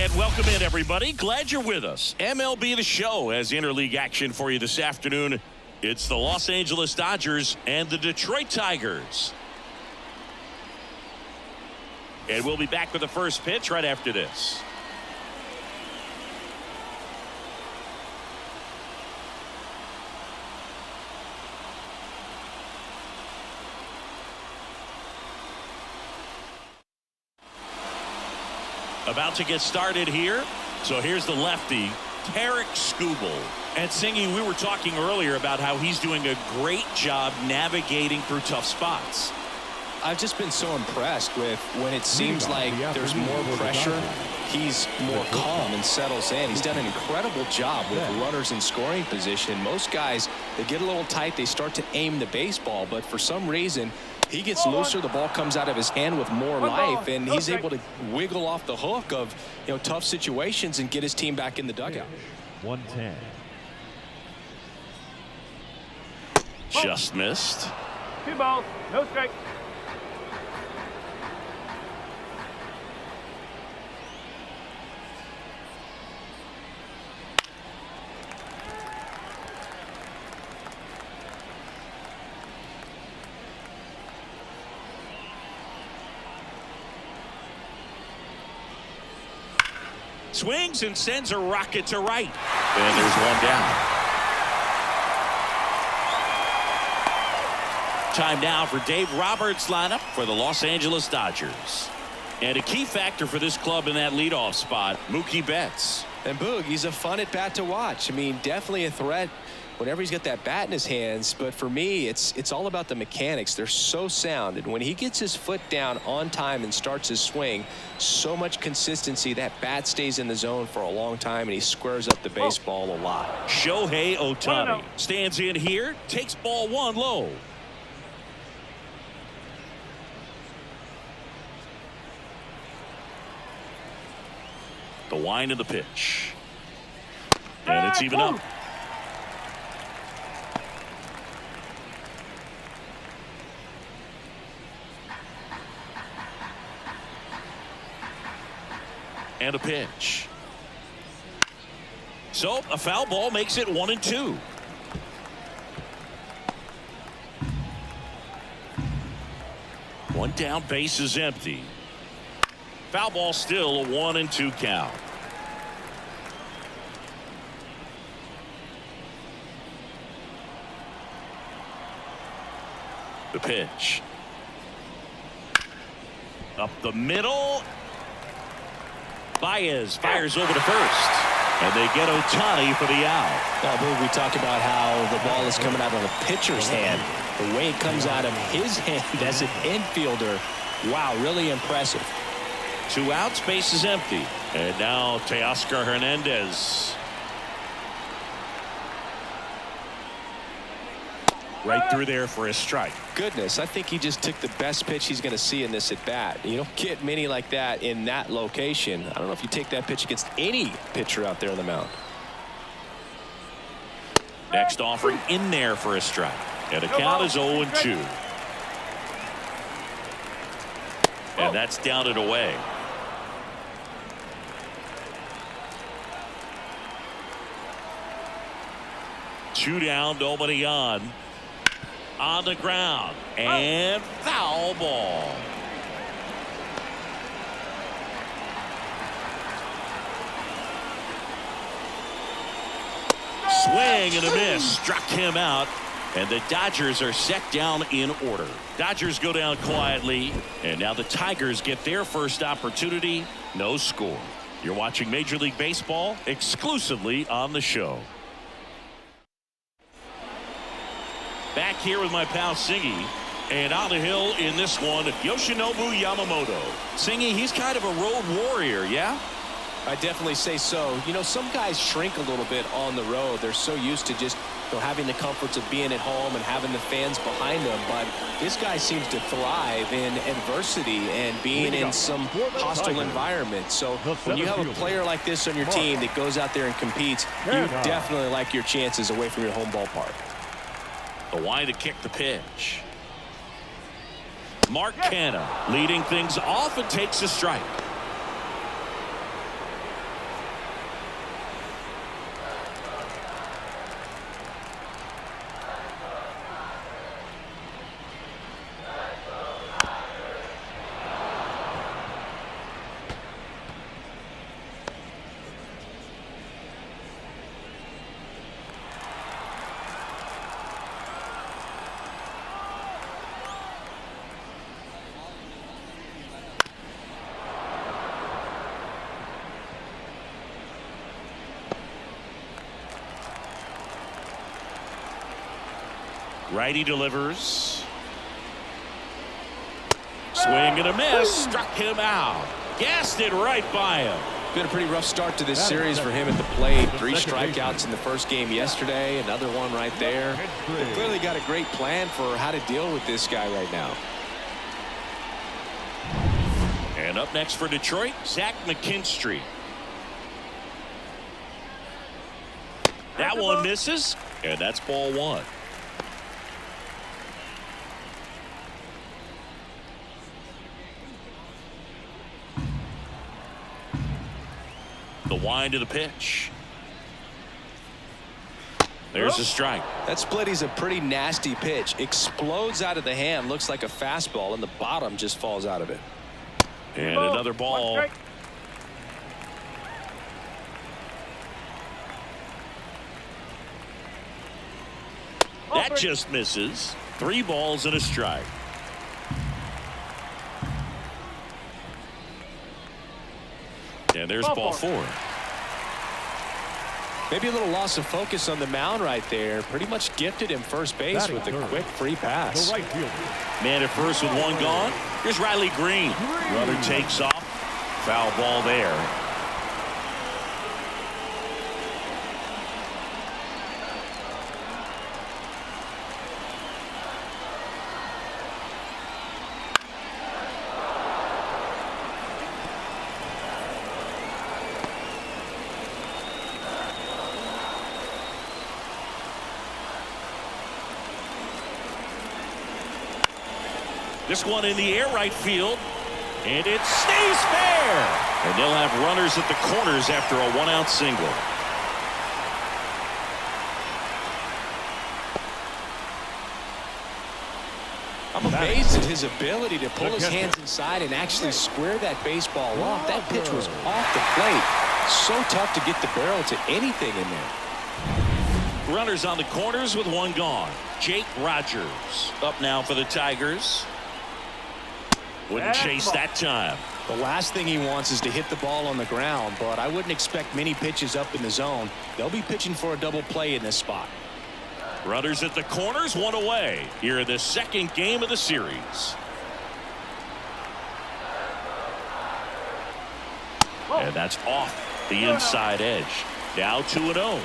And welcome in, everybody. Glad you're with us. MLB The Show has interleague action for you this afternoon. It's the Los Angeles Dodgers and the Detroit Tigers. And we'll be back with the first pitch right after this. About to get started here. So here's the lefty, Tarek Skubal. And Singy, we were talking earlier about how he's doing a great job navigating through tough spots. I've just been so impressed with when it seems like there's more pressure, he's more calm and settles in. He's done an incredible job with runners in scoring position. Most guys, they get a little tight, they start to aim the baseball, but for some reason, he gets looser, the ball comes out of his hand with more life, and he's able to wiggle off the hook of, tough situations and get his team back in the dugout. 110. Just missed. 2 balls, no strike. Swings and sends a rocket to right. And there's one down. Time now for Dave Roberts' lineup for the Los Angeles Dodgers. And a key factor for this club in that leadoff spot, Mookie Betts. And Boog, he's a fun at bat to watch. I mean, definitely a threat whenever he's got that bat in his hands. But for me, it's all about the mechanics. They're so sound. And when he gets his foot down on time and starts his swing, so much consistency, that bat stays in the zone for a long time, and he squares up the baseball a lot. Shohei Ohtani stands in here, takes ball 1 low. The wind of the pitch. And it's even up. And a pitch. So a foul ball makes it 1-2. One down, base is empty. Foul ball, still a 1-2 count. The pitch. Up the middle. Baez fires over to first. And they get Ohtani for the out. Now, Boog, we talk about how the ball is coming out of the pitcher's hand. The way it comes out of his hand as an infielder. Wow, really impressive. 2 outs, base is empty. And now Teoscar Hernandez. Right through there for a strike. Goodness, I think he just took the best pitch he's going to see in this at bat. You don't get many like that in that location. I don't know if you take that pitch against any pitcher out there on the mound. Next offering in there for a strike. And the count is 0-2. And that's down and away. Two down, nobody on the ground, and foul ball. Swing and a miss, struck him out, and the Dodgers are set down in order. Dodgers go down quietly, and now the Tigers get their first opportunity. No score. You're watching Major League Baseball exclusively on the show. Back here with my pal Singy, and on the hill in this one, Yoshinobu Yamamoto. Singy, he's kind of a road warrior, yeah? I definitely say so. Some guys shrink a little bit on the road. They're so used to just having the comforts of being at home and having the fans behind them. But this guy seems to thrive in adversity and being in some hostile environment. So when you have a player like this on your team that goes out there and competes, you definitely like your chances away from your home ballpark. The wide to kick the pitch. Mark Canha leading things off and takes a strike. Righty delivers. Swing and a miss. Struck him out. Gassed it right by him. Been a pretty rough start to this series for him at the plate. 3 strikeouts in the first game yesterday. Another one right there. They've clearly got a great plan for how to deal with this guy right now. And up next for Detroit, Zach McKinstry. That one misses, and that's ball 1. The wind of the pitch. There's a strike. That split is a pretty nasty pitch. Explodes out of the hand. Looks like a fastball, and the bottom just falls out of it. And another ball. That just misses. 3 balls and a strike. And there's ball 4. Maybe a little loss of focus on the mound right there. Pretty much gifted him first base with a quick free pass. Man at first with 1 gone. Here's Riley Green. Runner takes off. Foul ball there. This one in the air right field. And it stays fair. And they'll have runners at the corners after a 1-out single. I'm amazed at his ability to pull his hands inside and actually square that baseball off. That pitch was off the plate. So tough to get the barrel to anything in there. Runners on the corners with 1 gone. Jake Rogers up now for the Tigers. Wouldn't chase that time. The last thing he wants is to hit the ball on the ground, but I wouldn't expect many pitches up in the zone. They'll be pitching for a double play in this spot. Runners at the corners, 1 away here in the 2nd game of the series. And that's off the inside edge. Now 2-0.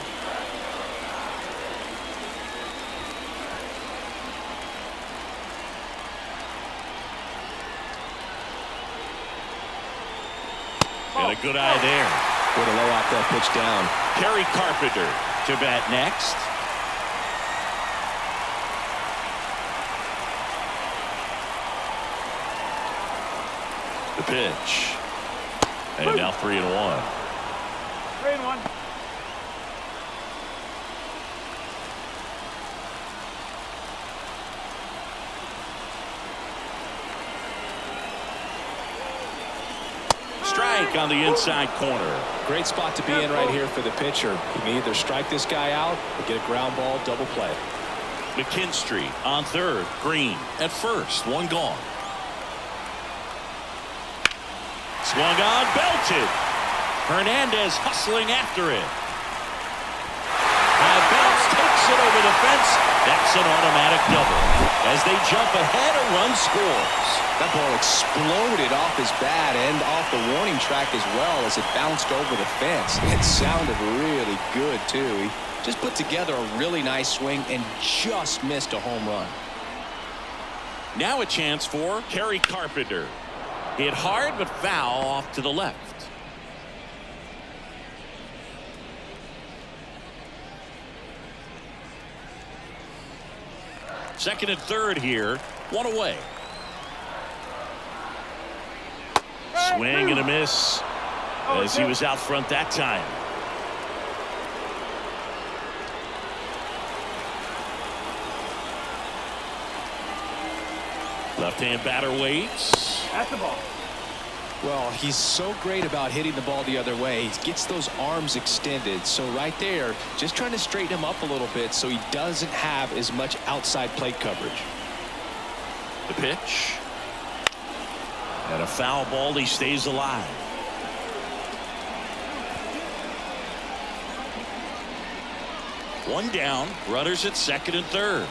And a good eye there. Way to lay off that pitch down. Kerry Carpenter to bat next. The pitch. And now 3-1. 3-1. Strike on the inside corner. Great spot to be in right here for the pitcher. You can either strike this guy out or get a ground ball double play. McKinstry on third. Green at first. 1 gone. Swung on, belted. Hernandez hustling after it. Bounce takes it over the fence. That's an automatic double. As they jump ahead, a run scores. That ball exploded off his bat and off the warning track as well as it bounced over the fence. It sounded really good, too. He just put together a really nice swing and just missed a home run. Now a chance for Kerry Carpenter. Hit hard but foul off to the left. Second and third here. 1 away. Swing and a miss as he was out front that time. Left-hand batter waits. That's the ball. Well, he's so great about hitting the ball the other way. He gets those arms extended. So right there, just trying to straighten him up a little bit so he doesn't have as much outside plate coverage. The pitch. And a foul ball. He stays alive. One down. Runners at second and third.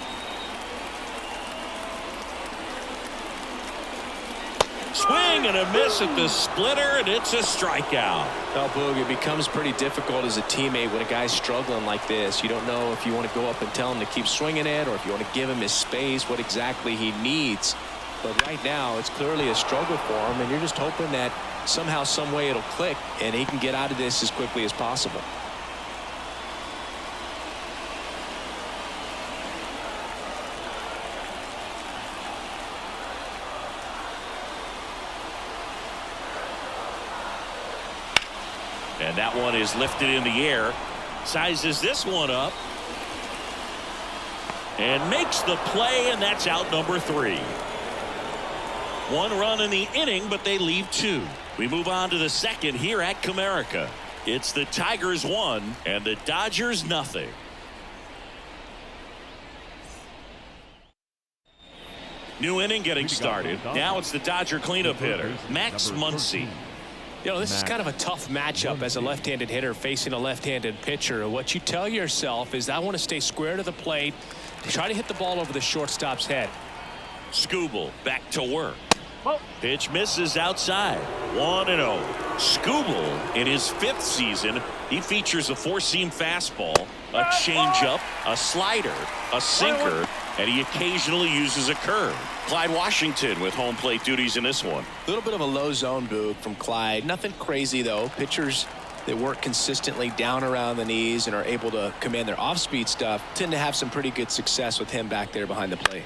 Swing and a miss at the splitter, and it's a strikeout. Well, Boog, it becomes pretty difficult as a teammate when a guy's struggling like this. You don't know if you want to go up and tell him to keep swinging it or if you want to give him his space, what exactly he needs. But right now, it's clearly a struggle for him, and you're just hoping that somehow, some way it'll click, and he can get out of this as quickly as possible. And that one is lifted in the air. Sizes this one up. And makes the play, and that's out number 3. 1 run in the inning, but they leave 2. We move on to the second here at Comerica. It's the Tigers 1 and the Dodgers nothing. New inning getting started. Now it's the Dodger cleanup hitter, Max Muncy. You know, this is kind of a tough matchup as a left-handed hitter facing a left-handed pitcher. What you tell yourself is I want to stay square to the plate, try to hit the ball over the shortstop's head. Skubal back to work. Pitch misses outside. 1-0. Skubal in his 5th season. He features a 4-seam fastball, a changeup, a slider, a sinker, and he occasionally uses a curve. Clyde Washington with home plate duties in this one. A little bit of a low zone, Boog, from Clyde. Nothing crazy, though. Pitchers that work consistently down around the knees and are able to command their off-speed stuff tend to have some pretty good success with him back there behind the plate.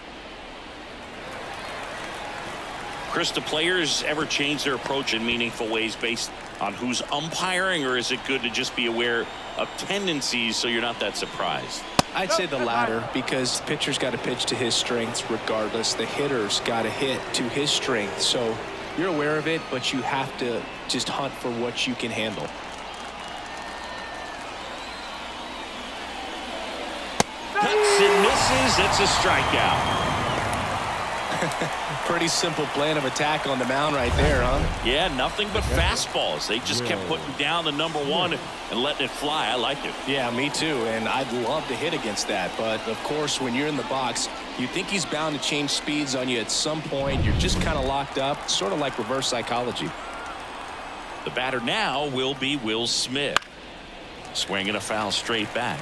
Chris, do players ever change their approach in meaningful ways based on who's umpiring, or is it good to just be aware of tendencies so you're not that surprised? I'd say the latter, because the pitcher's got to pitch to his strengths regardless. The hitter's got to hit to his strengths. So you're aware of it, but you have to just hunt for what you can handle. Cuts and misses. It's a strikeout. Pretty simple plan of attack on the mound right there, huh? Yeah, nothing but fastballs. They just kept putting down the number 1 and letting it fly. I like it. Yeah, me too, and I'd love to hit against that. But, of course, when you're in the box, you think he's bound to change speeds on you at some point. You're just kind of locked up, sort of like reverse psychology. The batter now will be Will Smith. Swinging a foul straight back.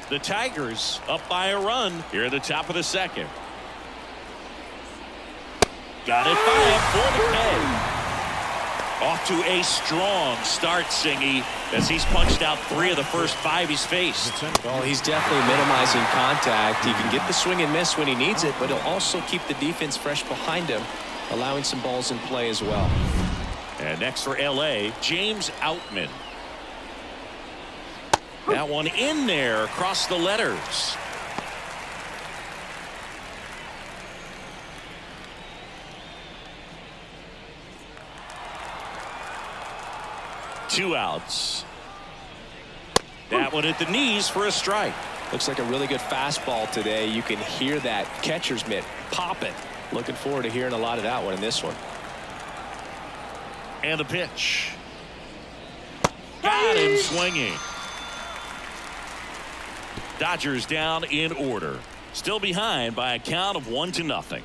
The Tigers up by a run here at the top of the second. Got it by him for the K. Off to a strong start, Singy, as he's punched out 3 of the first 5 he's faced. Well, he's definitely minimizing contact. He can get the swing and miss when he needs it, but he'll also keep the defense fresh behind him, allowing some balls in play as well. And next for L.A., James Outman. That one in there across the letters. Two outs. That one at the knees for a strike. Looks like a really good fastball today. You can hear that catcher's mitt popping. Looking forward to hearing a lot of that one in this one. And the pitch. Got him swinging. Dodgers down in order. Still behind by a count of 1-0.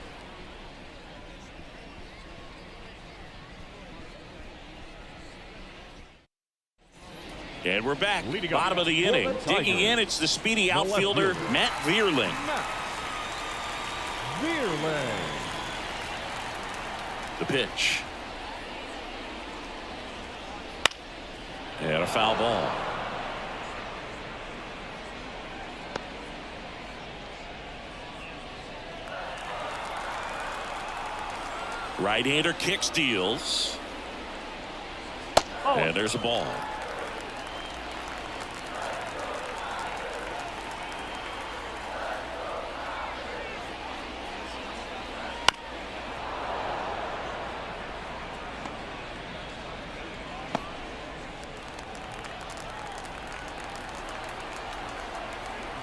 And we're back. Bottom of the inning. Digging in, it's the speedy outfielder, Matt Vierling. The pitch. And a foul ball. Right-hander kicks, deals. And there's a ball.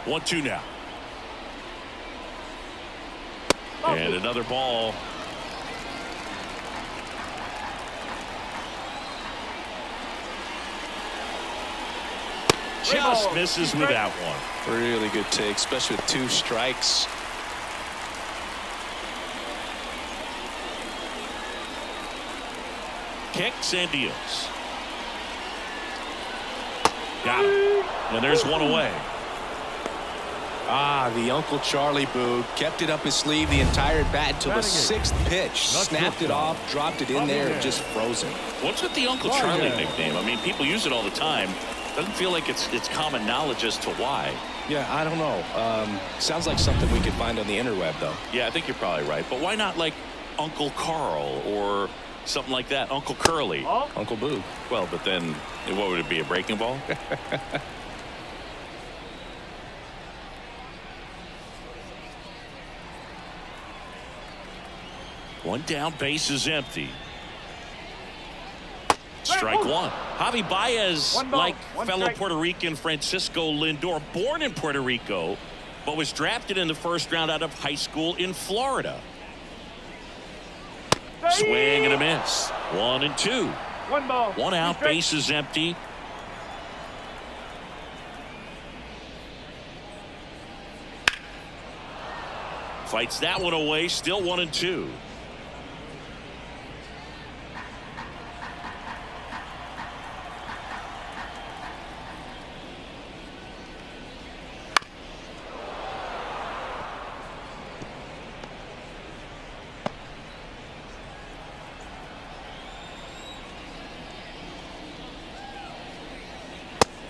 One, two now. And another ball. Just misses with that one. Really good take, especially with 2 strikes. Kicks and deals. Got him. And there's one away. The Uncle Charlie boo kept it up his sleeve the entire bat until the 6th pitch. Snapped it off, dropped it in there, and just frozen. What's with the Uncle Charlie nickname? I mean, people use it all the time. Doesn't feel like it's common knowledge as to why. Yeah, I don't know. Sounds like something we could find on the interweb, though. Yeah, I think you're probably right. But why not like Uncle Carl or something like that? Uncle Curly. Uncle Boo. Well, but then what would it be, a breaking ball? One down, base is empty. Strike one. Javi Baez, like fellow Puerto Rican Francisco Lindor, born in Puerto Rico, but was drafted in the first round out of high school in Florida. Swing and a miss. 1-2. One ball. One out, base is empty. Fights that one away, still 1-2.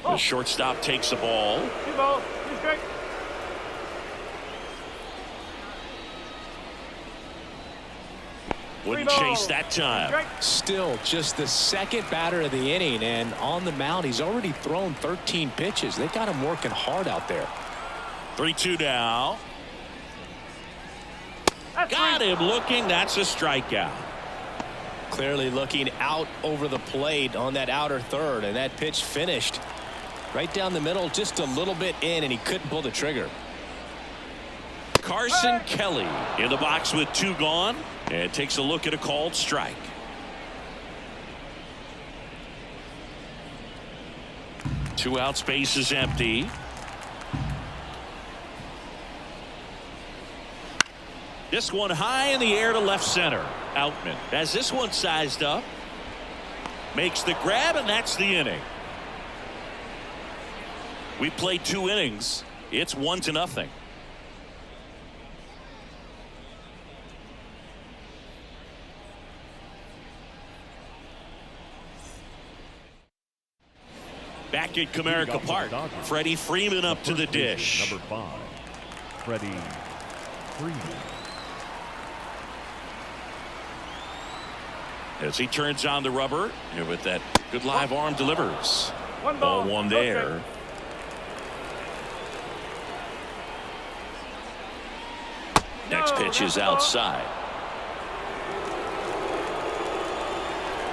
The shortstop takes the ball. 2 balls, 2 strikes. Wouldn't chase that time. Still just the 2nd batter of the inning, and on the mound he's already thrown 13 pitches. They got him working hard out there. 3-2 now. Got him looking. That's a strikeout. Clearly looking out over the plate on that outer third, and that pitch finished right down the middle, just a little bit in, and he couldn't pull the trigger. Carson Kelly in the box with 2 gone, and takes a look at a called strike. Two outs, base is empty. This one high in the air to left center. Outman has this one sized up. Makes the grab, and that's the inning. We played 2 innings. It's 1-0. Back at Comerica Park, Freddie Freeman up to the dish. Number 5, Freddie Freeman. As he turns on the rubber, and with that good live arm delivers. 1 ball, 0-1 there. Next pitch is outside.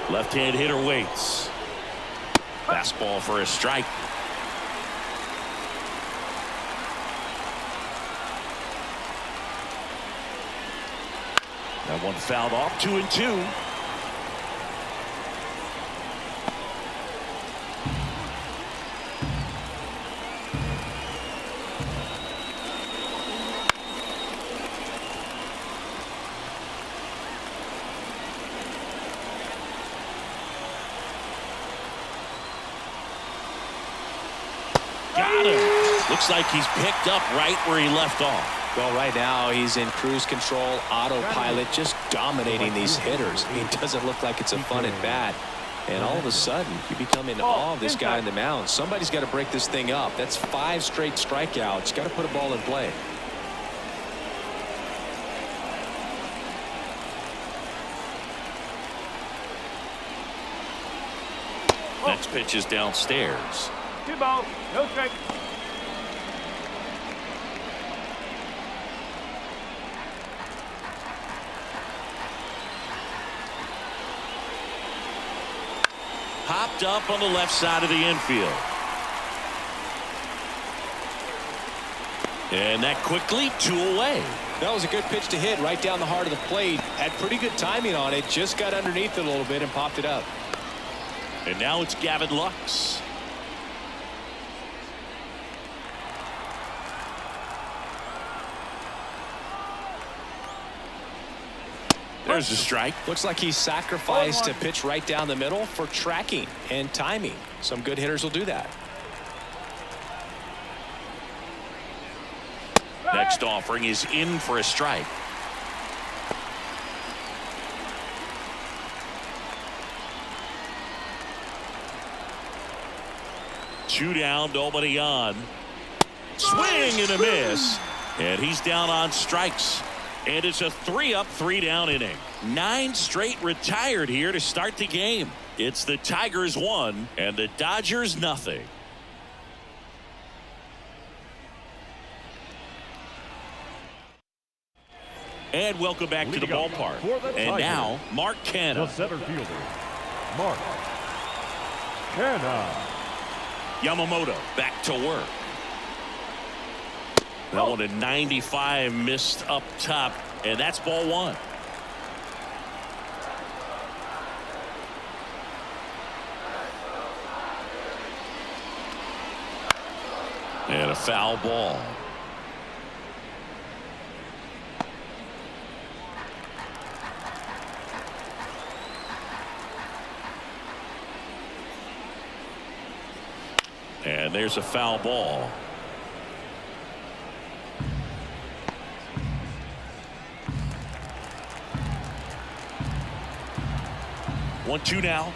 Left-hand hitter waits. Fastball for a strike. That one fouled off. 2-2. Got him. Looks like he's picked up right where he left off. Well, right now he's in cruise control, autopilot, just dominating these hitters. It doesn't look like it's a fun at bat. And all of a sudden, you become in awe of this guy on the mound. Somebody's got to break this thing up. That's 5 straight strikeouts. Got to put a ball in play. Next pitch is downstairs. 2 balls, no strikes. Popped up on the left side of the infield. And that quickly 2 away. That was a good pitch to hit right down the heart of the plate. Had pretty good timing on it. Just got underneath it a little bit and popped it up. And now it's Gavin Lux. There's a strike. Looks like he sacrificed a pitch right down the middle for tracking and timing. Some good hitters will do that. Next offering is in for a strike. Two down, nobody on. Swing and a miss. And he's down on strikes. And it's a 3-up, 3-down inning. 9 straight retired here to start the game. It's the Tigers 1 and the Dodgers nothing. And welcome back to the ballpark. And now, Mark Canha. The center fielder, Mark Canha. Yamamoto back to work. That one at 95 missed up top, and that's ball 1. And a foul ball. And there's a foul ball. One, two now.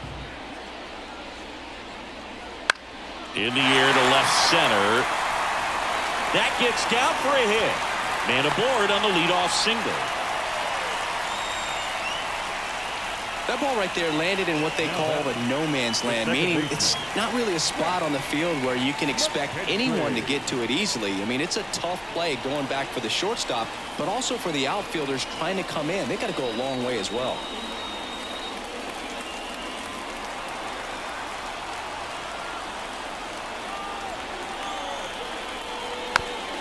In the air to left center. That gets down for a hit. Man aboard on the leadoff single. That ball right there landed in what they call the no man's land, meaning it's not really a spot on the field where you can expect anyone to get to it easily. I mean, it's a tough play going back for the shortstop, but also for the outfielders trying to come in. They got to go a long way as well.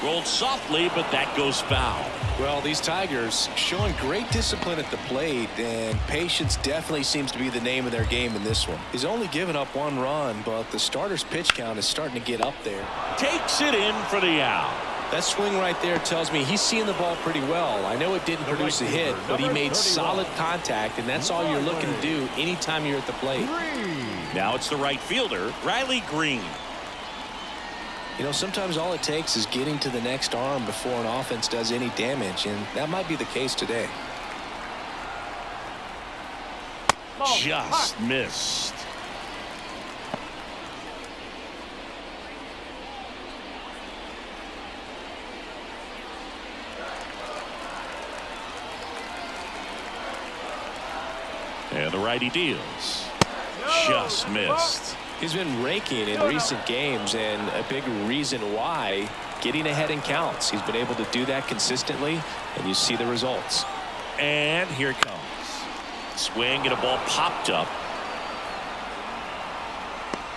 Rolled softly, but that goes foul. Well, these Tigers showing great discipline at the plate, and patience definitely seems to be the name of their game in this one. He's only given up 1 run, but the starter's pitch count is starting to get up there. Takes it in for the out. That swing right there tells me he's seeing the ball pretty well. I know it didn't produce a hit, but he made solid contact, and that's all you're looking to do anytime you're at the plate. Now it's the right fielder, Riley Green. You know, sometimes all it takes is getting to the next arm before an offense does any damage, and that might be the case today. Just missed. And the righty deals. Just missed. He's been raking in recent games, and a big reason why, getting ahead in counts. He's been able to do that consistently, and you see the results. And here it comes. Swing and a ball popped up.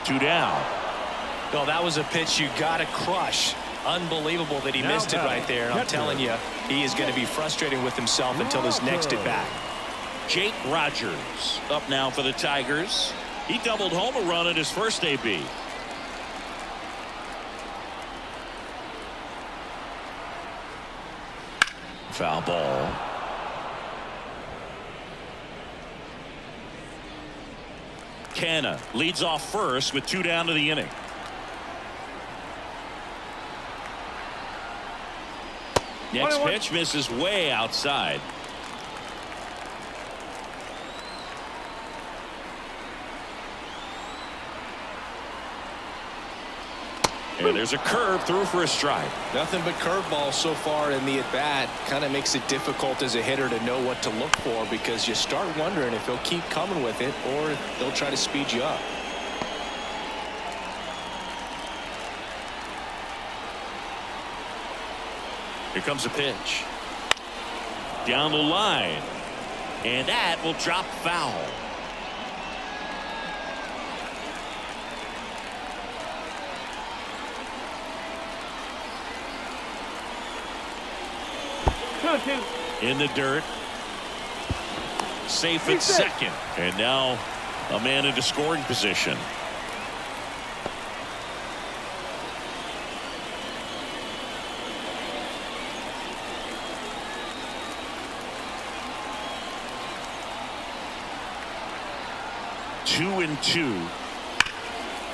2 down. Oh, that was a pitch you got to crush. Unbelievable that he missed it right there. And I'm telling you, he is going to be frustrated with himself until his next at bat. Jake Rogers up now for the Tigers. He doubled home a run at his first AB. Foul ball. Canha leads off first with 2 down to the inning. Next pitch misses way outside. And there's a curve through for a strike. Nothing but curveballs so far in the at-bat. Kind of makes it difficult as a hitter to know what to look for, because you start wondering if he'll keep coming with it or if they'll try to speed you up. Here comes a pitch. Down the line. And that will drop foul. 1-2. In the dirt. Safe at He's set. second. And now a man into scoring position. Two and two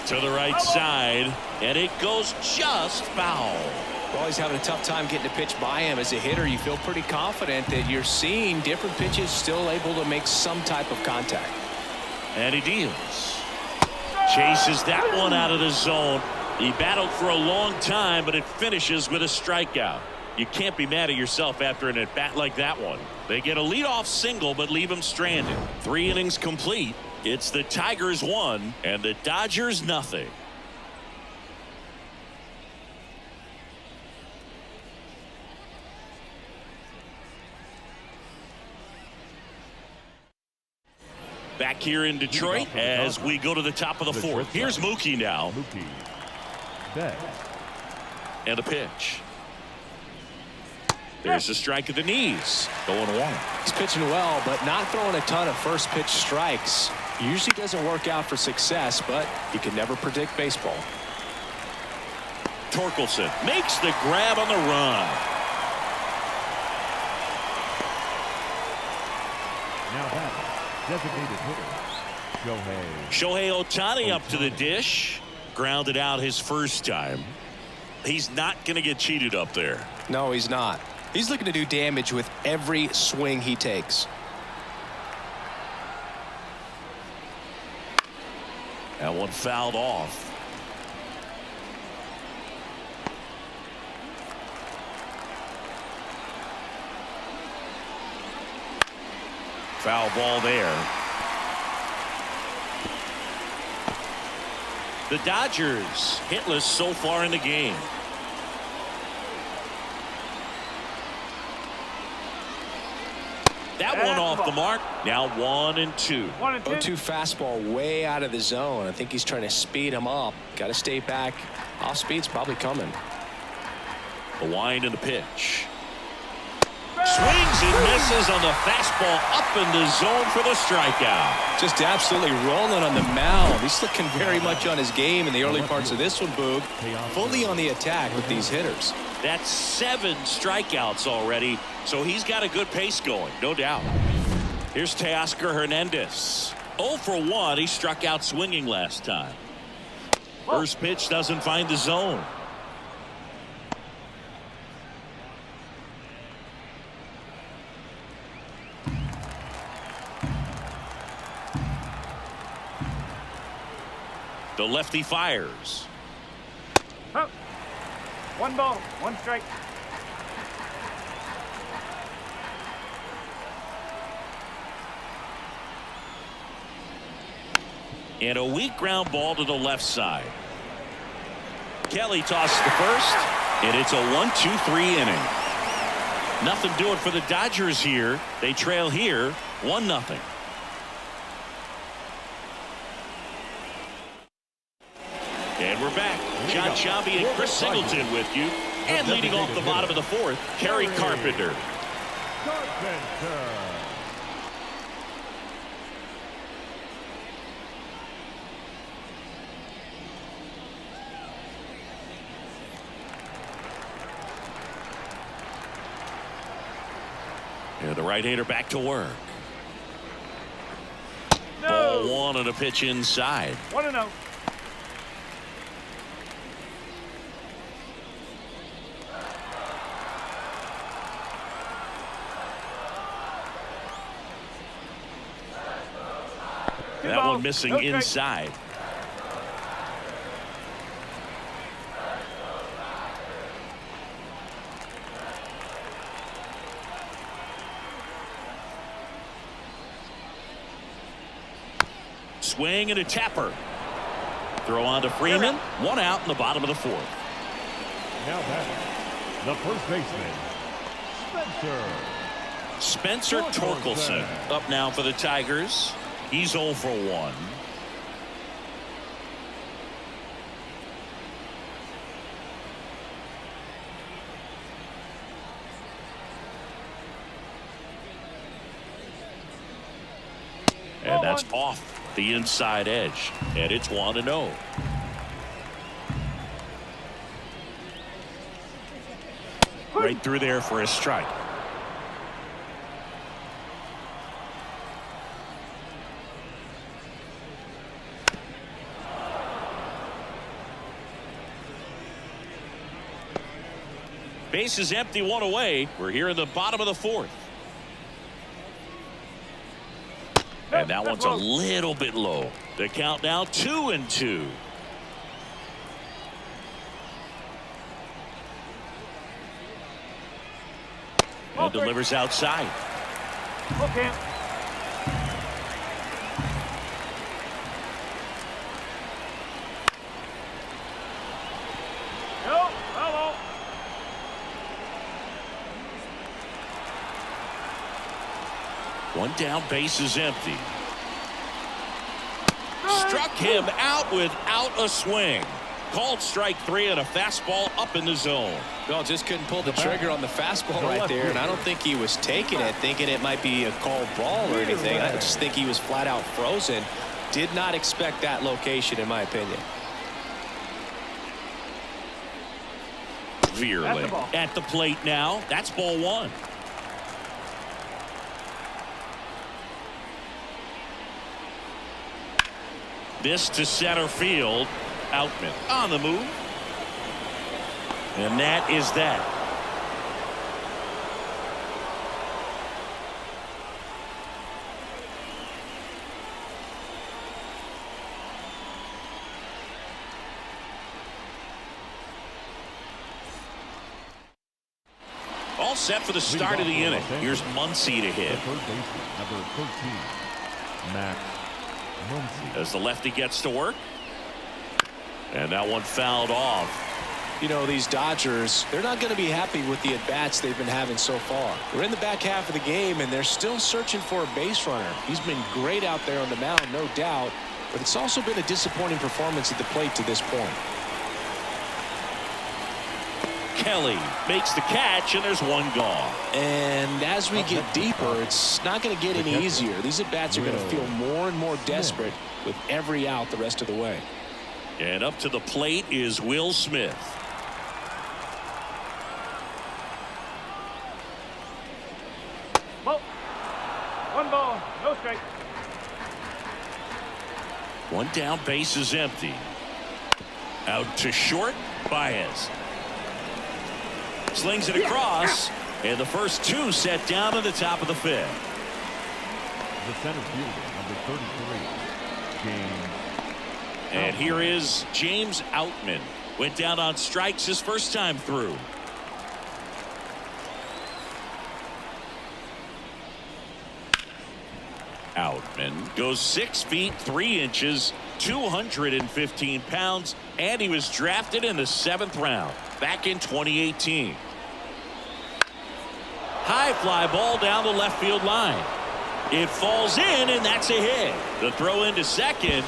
to the right side, and it goes just foul. Well, he's having a tough time getting a pitch by him. As a hitter, you feel pretty confident that you're seeing different pitches still able to make some type of contact. And he deals. Chases that one out of the zone. He battled for a long time, but it finishes with a strikeout. You can't be mad at yourself after an at-bat like that one. They get a leadoff single, but leave him stranded. 3 innings complete. It's the Tigers 1 and the Dodgers nothing. Back here in Detroit as we go to the top of the fourth. Here's Mookie now. Mookie Betts. And a pitch. There's a strike at the knees. Going one. He's pitching well, but not throwing a ton of first pitch strikes. Usually doesn't work out for success, but you can never predict baseball. Torkelson makes the grab on the run. Now batting, designated hitter, Shohei Ohtani up to the dish. Grounded out his first time. He's not going to get cheated up there. No, he's not. He's looking to do damage with every swing he takes. That one fouled off. Foul ball there. The Dodgers hitless so far in the game. That one off the mark. Now 1-2. 1-2. 0-2 fastball way out of the zone. I think he's trying to speed him up. Got to stay back. Off speed's probably coming. The wind and the pitch. Swings and misses on the fastball up in the zone for the strikeout. Just absolutely rolling on the mound. He's looking very much on his game in the early parts of this one, Boog. Fully on the attack with these hitters. That's 7 strikeouts already, so he's got a good pace going, no doubt. Here's Teoscar Hernandez. 0 for 1. He struck out swinging last time. First pitch doesn't find the zone. The lefty fires. 1 ball, 1 strike. And a weak ground ball to the left side. Kelly tosses the first, and it's a 1-2-3 inning. Nothing doing for the Dodgers here. They trail here 1-0. And we're back. John Sciambi and Chris Singleton with you. And leading off the bottom of the fourth, Kerry Carpenter. Carpenter. And the right-hander back to work. No. Ball 1 and a pitch inside. 1-0. That one missing Okay. inside. Swing and a tapper. Throw on to Freeman. 1 out in the bottom of the fourth. Now batting, the first baseman, Spencer Torkelson up now for the Tigers. He's 0 for 1. that's off the inside edge, and it's 1-0. Right through there for a strike. Base is empty, one away. We're here in the bottom of the fourth. And that one's a little bit low. The count now 2-2. And delivers outside. Okay. No, hello. One down, base is empty. Struck him out without a swing. Called strike 3 and a fastball up in the zone. Well, just couldn't pull the trigger on the fastball right there, and I don't think he was taking it, thinking it might be a called ball or anything. I just think he was flat out frozen. Did not expect that location, in my opinion. Veerling at the plate now. That's ball 1. This to center field. Outman on the move. And that is that. All set for the start of the inning. Here's Muncy to hit. Third baseman, number 13, Max Muncy. As the lefty gets to work. And that one fouled off. You know, these Dodgers, they're not going to be happy with the at-bats they've been having so far. We're in the back half of the game, and they're still searching for a base runner. He's been great out there on the mound, no doubt, but it's also been a disappointing performance at the plate to this point. Kelly makes the catch, and there's one gone. And as we get deeper, it's not going to get any easier. These at-bats are going to feel more and more desperate with every out the rest of the way. And up to the plate is Will Smith. Ball. One ball, no strike. One down, base is empty. Out to short, Baez. Slings it across, and the first 2 set down at the top of the 5th. The center fielder, number 33, James. And here is James Outman. Went down on strikes his first time through. Outman goes 6 feet 3 inches, 215 pounds, and he was drafted in the 7th round back in 2018. High fly ball down the left field line. It falls in, and that's a hit. The throw into second.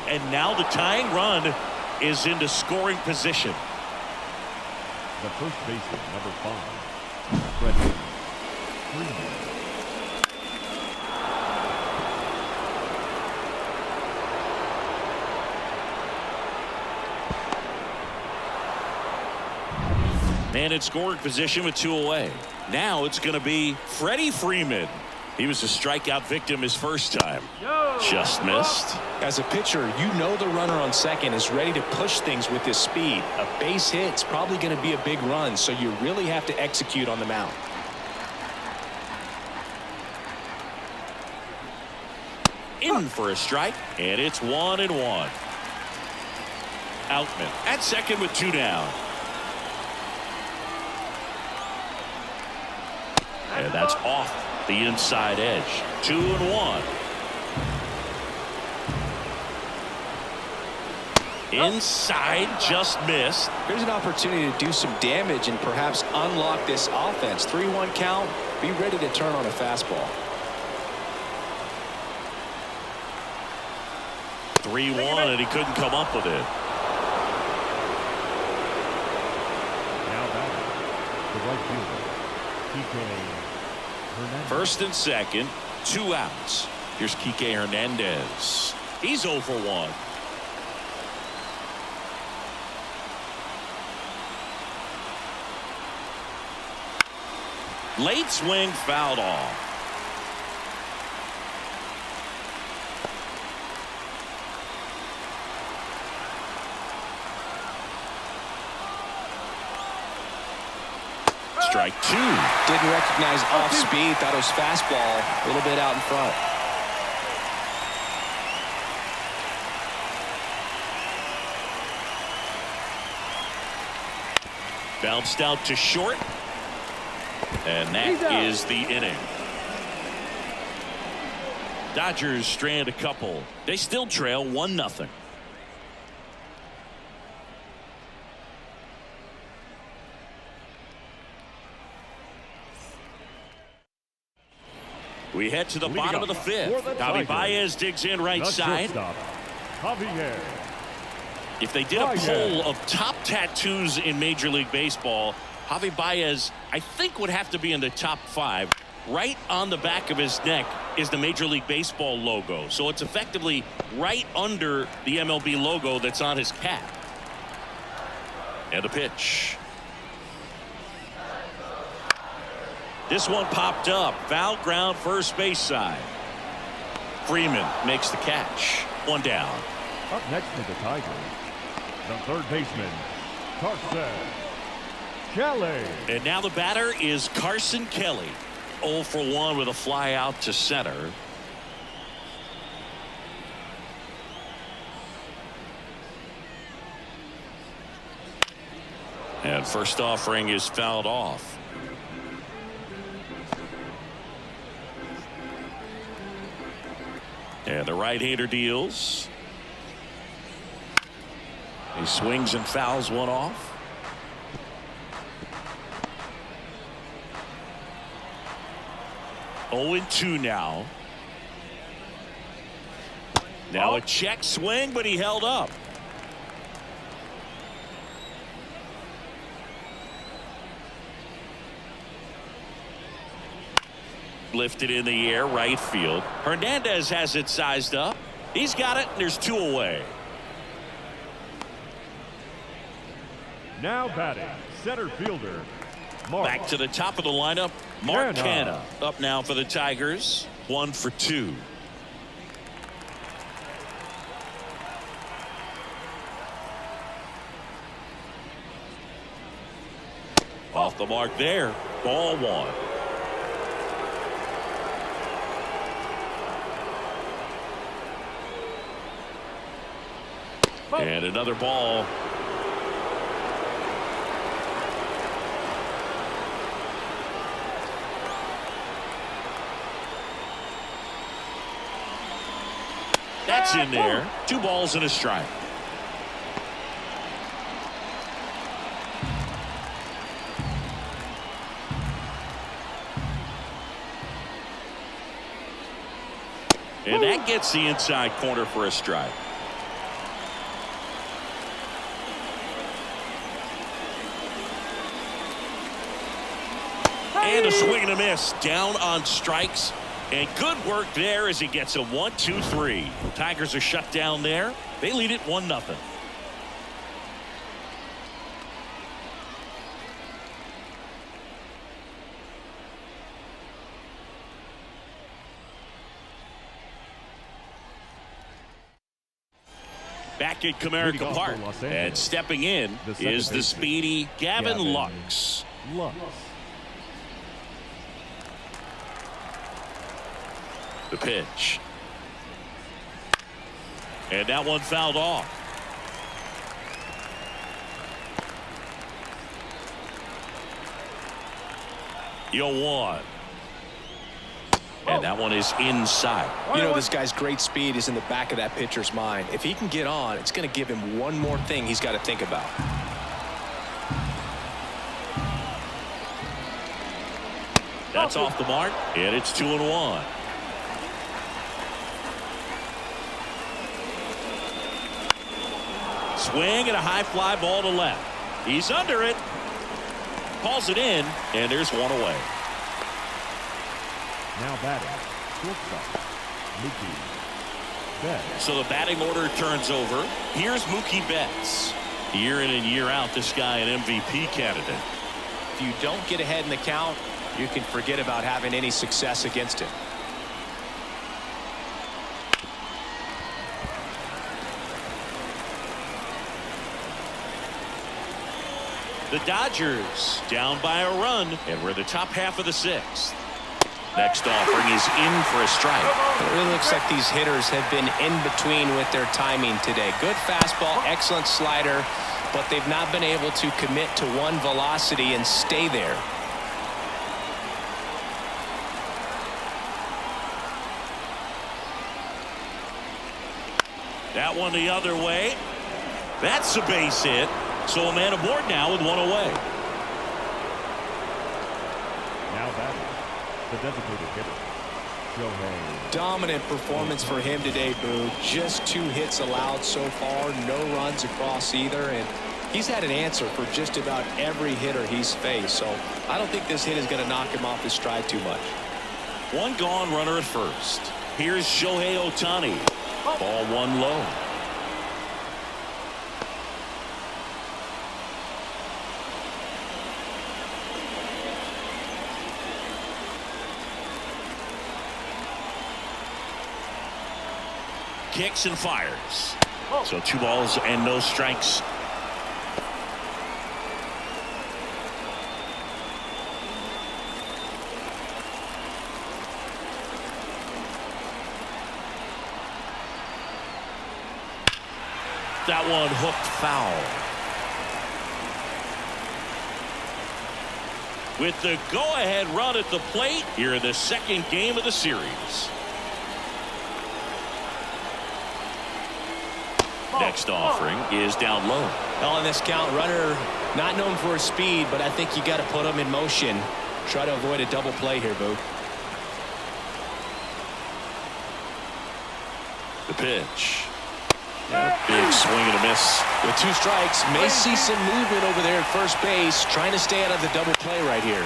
And now the tying run is into scoring position. The first baseman, number 5, Freddie Freeman. Man in scoring position with 2 away. Now it's going to be Freddie Freeman. He was a strikeout victim his first time. Just missed. As a pitcher, you know the runner on second is ready to push things with his speed. A base hit's probably going to be a big run, so you really have to execute on the mound. In for a strike, and it's 1-1. Outman at second with 2 down. And that's off the inside edge. 2-1. Inside, just missed. Here's an opportunity to do some damage and perhaps unlock this offense. 3-1 count. Be ready to turn on a fastball. 3-1, and he couldn't come up with it. Now batting, the right fielder, TK Hernandez. First and second, 2 outs. Here's Kike Hernandez. He's 0 for 1. Late swing fouled off. Strike 2. Didn't recognize off speed. Thought it was fastball. A little bit out in front. Bounced out to short. And that is the inning. Dodgers strand a couple. They still trail 1-0. We head to the bottom of the 5th. Javi Baez digs in right side. Javier. If they did a poll of top tattoos in Major League Baseball, Javi Baez, I think, would have to be in the top 5. Right on the back of his neck is the Major League Baseball logo. So it's effectively right under the MLB logo that's on his cap. And the pitch. This one popped up. Foul ground, first base side. Freeman makes the catch. 1 down. Up next to the Tigers, the third baseman, Carson Kelly. And now the batter is Carson Kelly. 0 for 1 with a fly out to center. And first offering is fouled off. And the right-hander deals. He swings and fouls one off. Oh, 0-2 now. Now a check swing, but he held up. Lifted in the air, right field. Hernandez has it sized up. He's got it, and there's 2 away. Now batting, center fielder, Mark. Back to the top of the lineup, Mark Canha. Up now for the Tigers. 1 for 2. Off the mark there. Ball 1. And another ball. That's in there. 2 balls and a strike. And that gets the inside corner for a strike. And a swing and a miss. Down on strikes. And good work there as he gets a 1-2-3. Tigers are shut down there. They lead it 1-0. Back at Comerica Park. And stepping in is the speedy Gavin Lux. The pitch. And that one fouled off. Yo, 1. And that one is inside. You know, this guy's great speed is in the back of that pitcher's mind. If he can get on, it's going to give him one more thing he's got to think about. That's off the mark, and it's 2-1. Swing and a high fly ball to left. He's under it. Calls it in, and there's 1 away. Now batting, shortstop, Mookie Betts. So the batting order turns over. Here's Mookie Betts. Year in and year out, this guy an MVP candidate. If you don't get ahead in the count, you can forget about having any success against him. The Dodgers down by a run, and we're the top half of the sixth. Next offering is in for a strike. It really looks like these hitters have been in between with their timing today. Good fastball, excellent slider, but they've not been able to commit to one velocity and stay there. That one the other way. That's a base hit. So a man aboard now with one away. Now batting, the designated hitter, Shohei. Dominant performance for him today, Boo. Just 2 hits allowed so far, no runs across either, and he's had an answer for just about every hitter he's faced. So I don't think this hit is going to knock him off his stride too much. One gone runner at first. Here's Shohei Ohtani. Ball one low. Kicks and fires. So 2 balls and no strikes. That one hooked foul. With the go-ahead run at the plate here in the second game of the series. Next offering is down low. Well, in this count, runner not known for his speed, but I think you got to put him in motion. Try to avoid a double play here, Boo. The pitch. Big swing and a miss. With 2 strikes, may see some movement over there at first base, trying to stay out of the double play right here.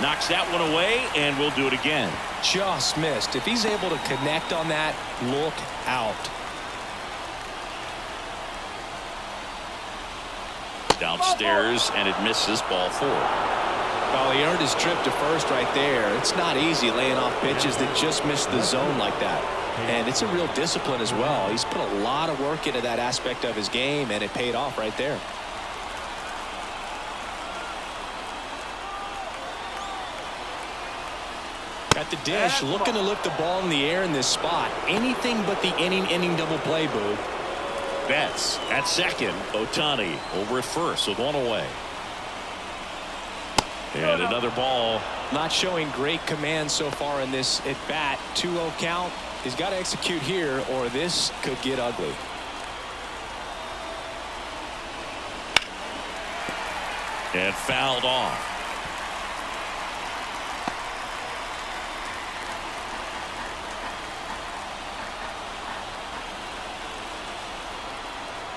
Knocks that one away, and we'll do it again. Just missed. If he's able to connect on that, look out. Downstairs, and it misses. Ball 4. Well, he earned his trip to first right there. It's not easy laying off pitches that just miss the zone like that. And it's a real discipline as well. He's put a lot of work into that aspect of his game, and it paid off right there. At the dish, looking to lift the ball in the air in this spot. Anything but the inning double play, Boo. Betts at second. Ohtani over at first with one away. And another ball. Not showing great command so far in this at bat. 2-0 count. He's got to execute here, or this could get ugly. And fouled off.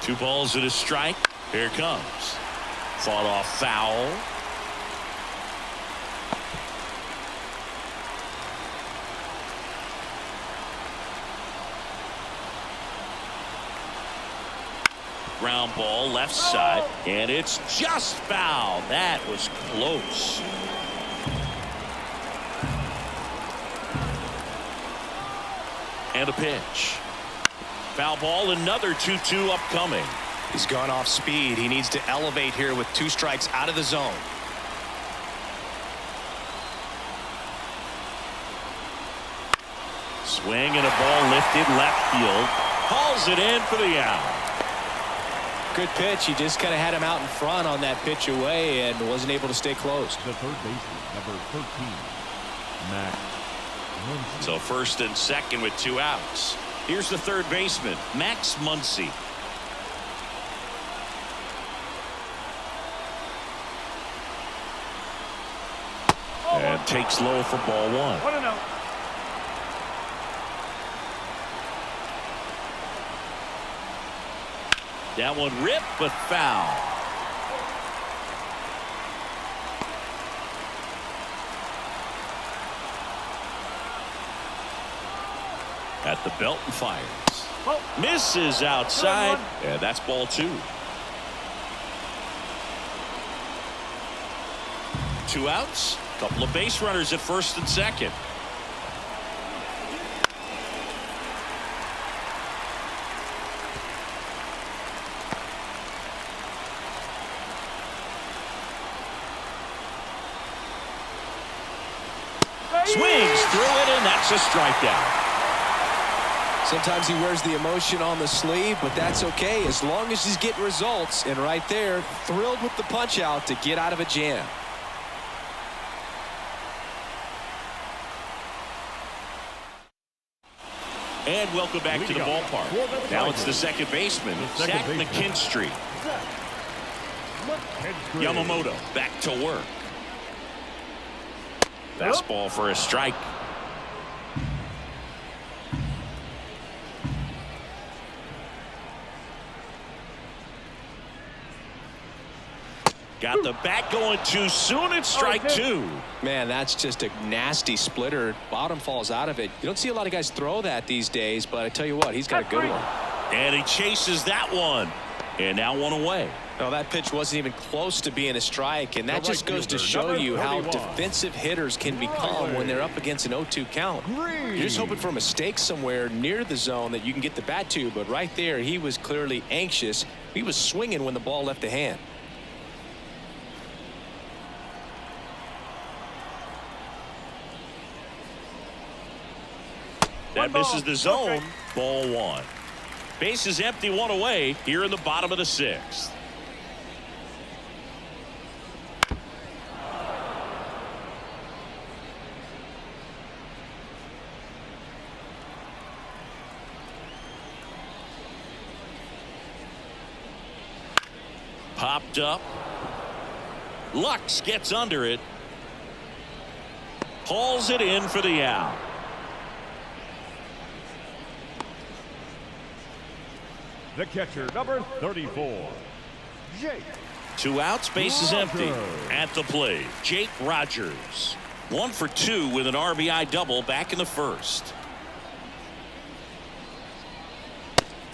Two balls and a strike. Here it comes. Fought off foul. Ground ball left side, and it's just foul. That was close. And a pitch. Foul ball, another 2-2 upcoming. He's gone off speed. He needs to elevate here with 2 strikes out of the zone. Swing and a ball lifted left field. Hauls it in for the out. Good pitch. He just kind of had him out in front on that pitch away and wasn't able to stay close. The third baseman, number 13, Max Muncy. So first and second with 2 outs. Here's the third baseman, Max Muncy. And takes low for ball 1. 1-0. That one ripped, but foul. At the belt and fires. Oh. Misses outside. And that's ball 2. 2 outs. Couple of base runners at first and second. Swings through it, and that's a strikeout. Sometimes he wears the emotion on the sleeve, but that's okay as long as he's getting results. And right there, thrilled with the punch out to get out of a jam. And welcome back to the ballpark. Now it's the second baseman, Zach McKinstry. Yamamoto back to work. Fastball for a strike. Got the bat going too soon. It's strike 2. Man, that's just a nasty splitter. Bottom falls out of it. You don't see a lot of guys throw that these days, but I tell you what, he's got a good one. And he chases that one. And now 1 away. No, that pitch wasn't even close to being a strike, and that just goes to show you how defensive hitters can become when they're up against an 0-2 count. You're just hoping for a mistake somewhere near the zone that you can get the bat to, but right there, he was clearly anxious. He was swinging when the ball left the hand. That misses the zone. Ball 1. Base is empty, 1 away here in the bottom of the 6th. Popped up. Lux gets under it. Hauls it in for the out. The catcher, number 34, Jake. 2 outs, base is empty. At the plate, Jake Rogers. 1 for 2 with an RBI double back in the first.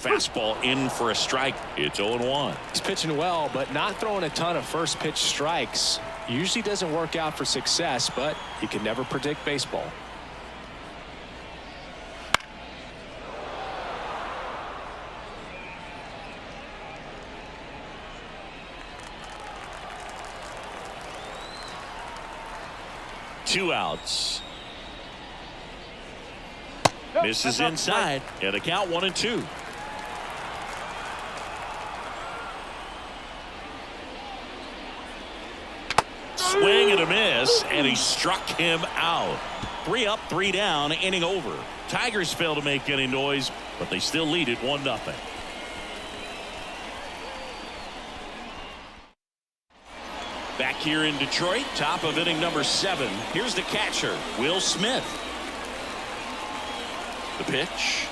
Fastball in for a strike. It's 0-1. He's pitching well, but not throwing a ton of first pitch strikes. Usually doesn't work out for success, but you can never predict baseball. Two outs. Misses inside, and a count 1-2. Swing and a miss, and he struck him out. 3 up, 3 down, inning over. Tigers fail to make any noise, but they still lead it 1-0. Back here in Detroit, top of inning number 7. Here's the catcher, Will Smith. The pitch.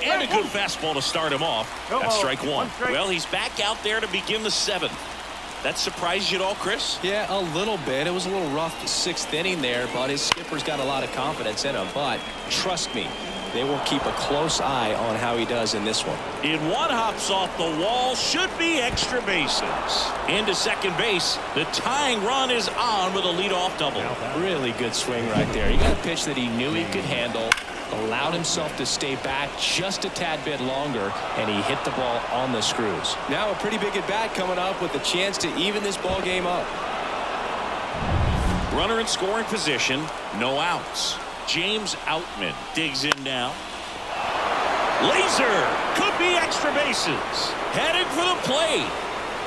And a good fastball to start him off. That's strike 1. Well, he's back out there to begin the 7th. That surprised you at all, Chris? Yeah, a little bit. It was a little rough 6th inning there, but his skipper's got a lot of confidence in him. But trust me, they will keep a close eye on how he does in this one. In one, hops off the wall, should be extra bases. Into second base, the tying run is on with a leadoff double. Really good swing right there. He got a pitch that he knew he could handle, allowed himself to stay back just a tad bit longer, and he hit the ball on the screws. Now a pretty big at bat coming up with a chance to even this ball game up. Runner in scoring position, no outs. James Outman digs in now. Laser could be extra bases. Headed for the plate.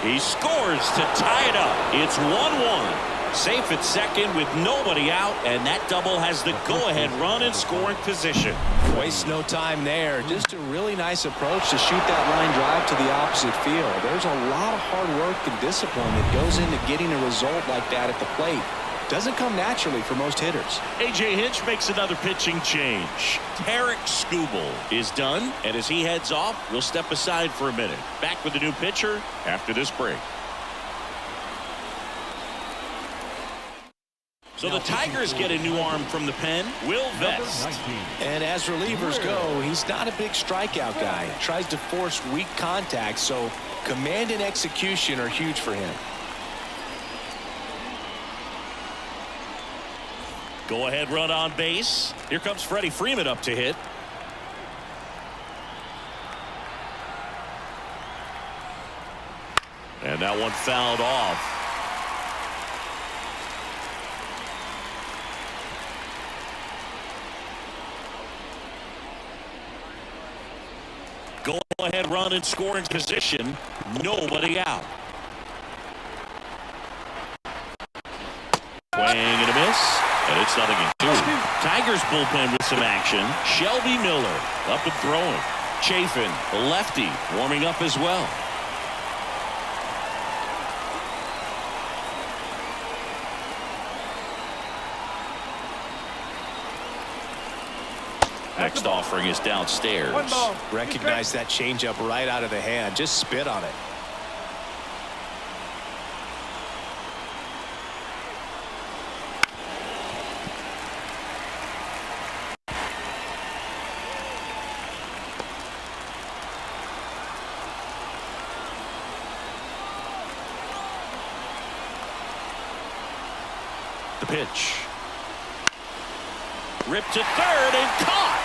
He scores to tie it up. It's 1-1. Safe at second with nobody out, and that double has the go-ahead run in scoring position. Waste no time there. Just a really nice approach to shoot that line drive to the opposite field. There's a lot of hard work and discipline that goes into getting a result like that at the plate. Doesn't come naturally for most hitters. A.J. Hinch makes another pitching change. Tarek Skubal is done, and as he heads off, we'll step aside for a minute. Back with a new pitcher after this break. So the Tigers get a new arm from the pen, Will Vest. And as relievers go, he's not a big strikeout guy. Tries to force weak contact, so command and execution are huge for him. Go ahead run on base. Here comes Freddie Freeman up to hit. And that one fouled off. Go ahead run in scoring position. Nobody out. Swing and a miss. And it's 0-2. Tigers bullpen with some action. Shelby Miller up and throwing. Chafin, the lefty, warming up as well. Next offering is downstairs. Recognize that changeup right out of the hand. Just spit on it. The pitch. Ripped to third and caught.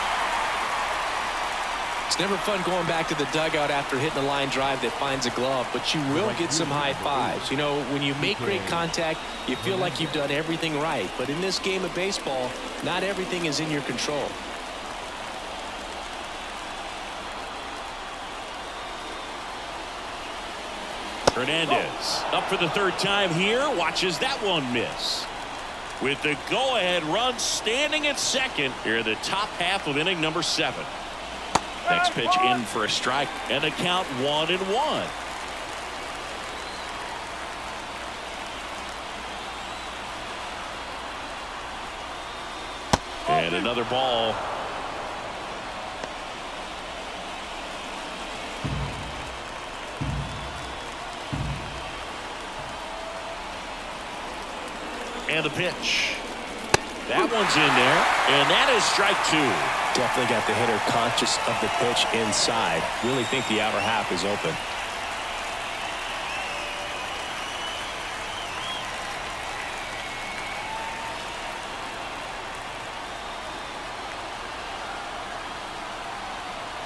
It's never fun going back to the dugout after hitting a line drive that finds a glove, but you will get some high fives. You know, when you make great contact, you feel like you've done everything right. But in this game of baseball, not everything is in your control. Hernandez up for the third time here. Watches that one miss. With the go-ahead run standing at second here in the top half of inning number 7. Next pitch in for a strike and a count 1-1. And another ball. And the pitch. That one's in there, and that is strike 2. Definitely got the hitter conscious of the pitch inside. Really think the outer half is open.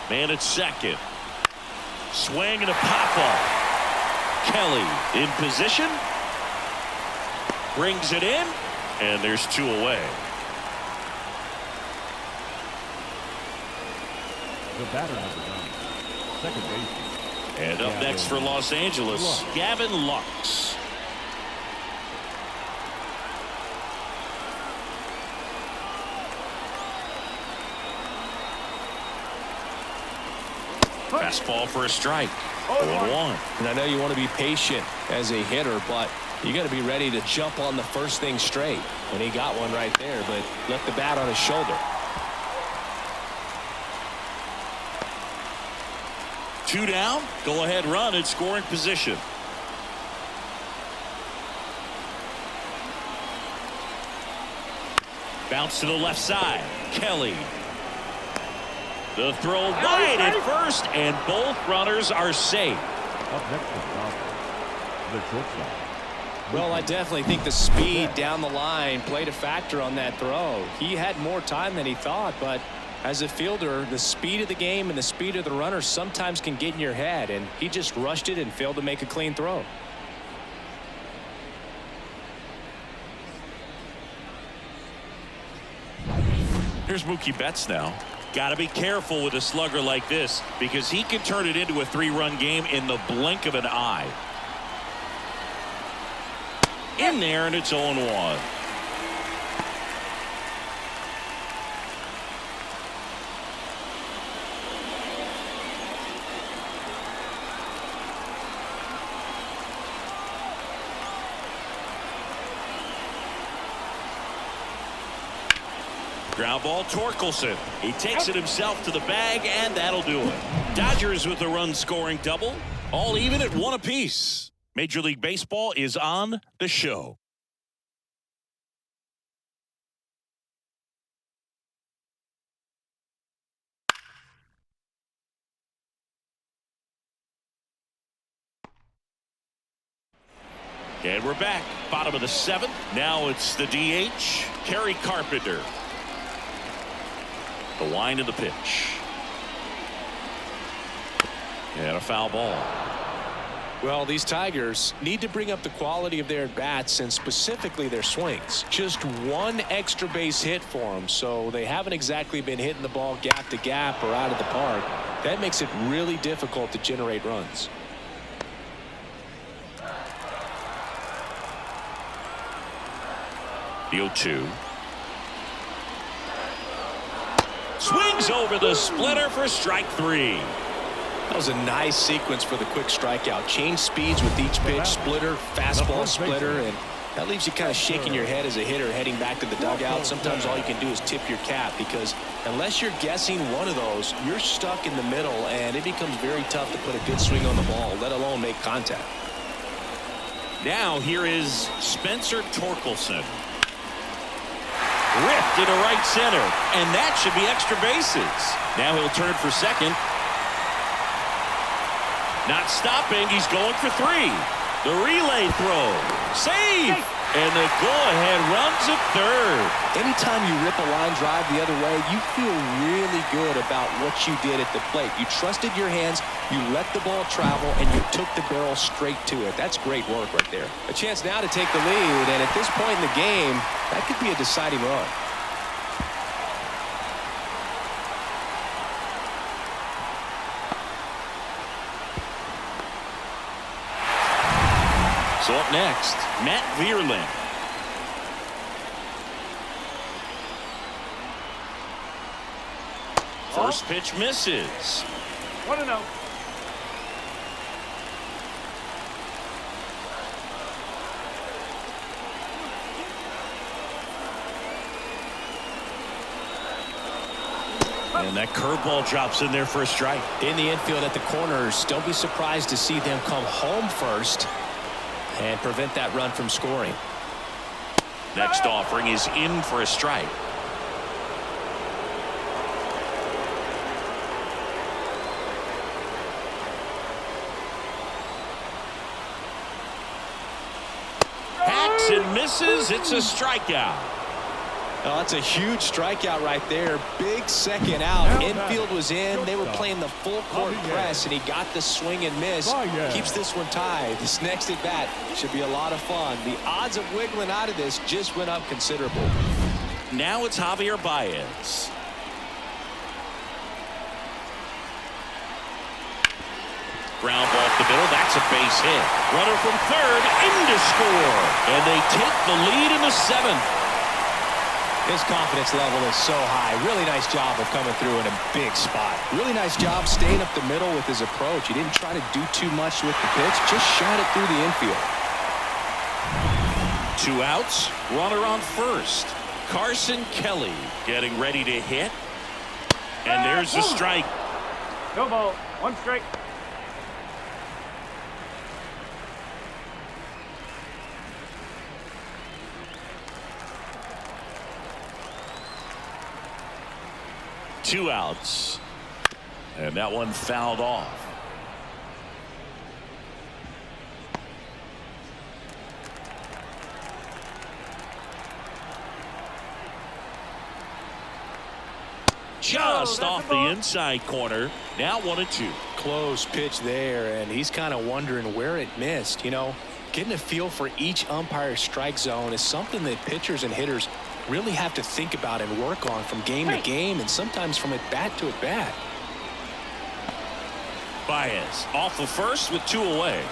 Man at second. Swing and a pop-off. Kelly in position. Brings it in, and there's 2 away. The batter number 9, second baseman. And up next for Los Angeles, Gavin Lux. Fastball for a strike. 0-1. And I know you want to be patient as a hitter, but you got to be ready to jump on the first thing straight. And he got one right there, but left the bat on his shoulder. 2 down. Go ahead run in scoring position. Bounce to the left side. Kelly. The throw wide at first, and both runners are safe. Up next is the shortstop. Well, I definitely think the speed down the line played a factor on that throw. He had more time than he thought, but as a fielder, the speed of the game and the speed of the runner sometimes can get in your head, and he just rushed it and failed to make a clean throw. Here's Mookie Betts now. Got to be careful with a slugger like this because he can turn it into a 3-run game in the blink of an eye. In there, and it's 0-1. Ground ball, Torkelson. He takes it himself to the bag, and that'll do it. Dodgers with a run-scoring double, all even at 1 apiece. Major League Baseball is on the show. And we're back. Bottom of the 7th. Now it's the DH, Kerry Carpenter. The wind of the pitch. And a foul ball. Well, these Tigers need to bring up the quality of their at-bats and specifically their swings. Just one extra base hit for them, so they haven't exactly been hitting the ball gap to gap or out of the park. That makes it really difficult to generate runs. The 0-2. Swings over the splitter for strike 3. That was a nice sequence for the quick strikeout. Change speeds with each pitch, splitter, fastball, splitter, and that leaves you kind of shaking your head as a hitter heading back to the dugout. Sometimes all you can do is tip your cap, because unless you're guessing one of those, you're stuck in the middle, and it becomes very tough to put a good swing on the ball, let alone make contact. Now here is Spencer Torkelson. Ripped into right center, and that should be extra bases. Now he'll turn for second. Not stopping, he's going for 3. The relay throw, save, and the go-ahead runs at third. Anytime you rip a line drive the other way, you feel really good about what you did at the plate. You trusted your hands, you let the ball travel, and you took the barrel straight to it. That's great work right there. A chance now to take the lead, and at this point in the game, that could be a deciding run. So up next, Matt Vierling. First pitch misses. 1-0. And that curveball drops in there for a strike. In the infield at the corners, don't be surprised to see them come home first and prevent that run from scoring. Next offering is in for a strike. Hacks and misses. It's a strikeout. Oh, that's a huge strikeout right there. Big second out. Infield was in. They were playing the full court press, and he got the swing and miss. Keeps this one tied. This next at bat should be a lot of fun. The odds of wiggling out of this just went up considerable. Now it's Javier Baez. Ground ball off the middle. That's a base hit. Runner from third in to score. And they take the lead in the 7th. His confidence level is so high. Really nice job of coming through in a big spot. Really nice job staying up the middle with his approach. He didn't try to do too much with the pitch. Just shot it through the infield. 2 outs. Runner on first. Carson Kelly getting ready to hit. And there's the strike. No ball. 1 strike. Two outs. And that one fouled off. Just off the inside corner. Now 1-2. Close pitch there, and he's kind of wondering where it missed. You know, getting a feel for each umpire's strike zone is something that pitchers and hitters really have to think about and work on from game to game, and sometimes from at bat to at bat. Baez off the first with 2 away.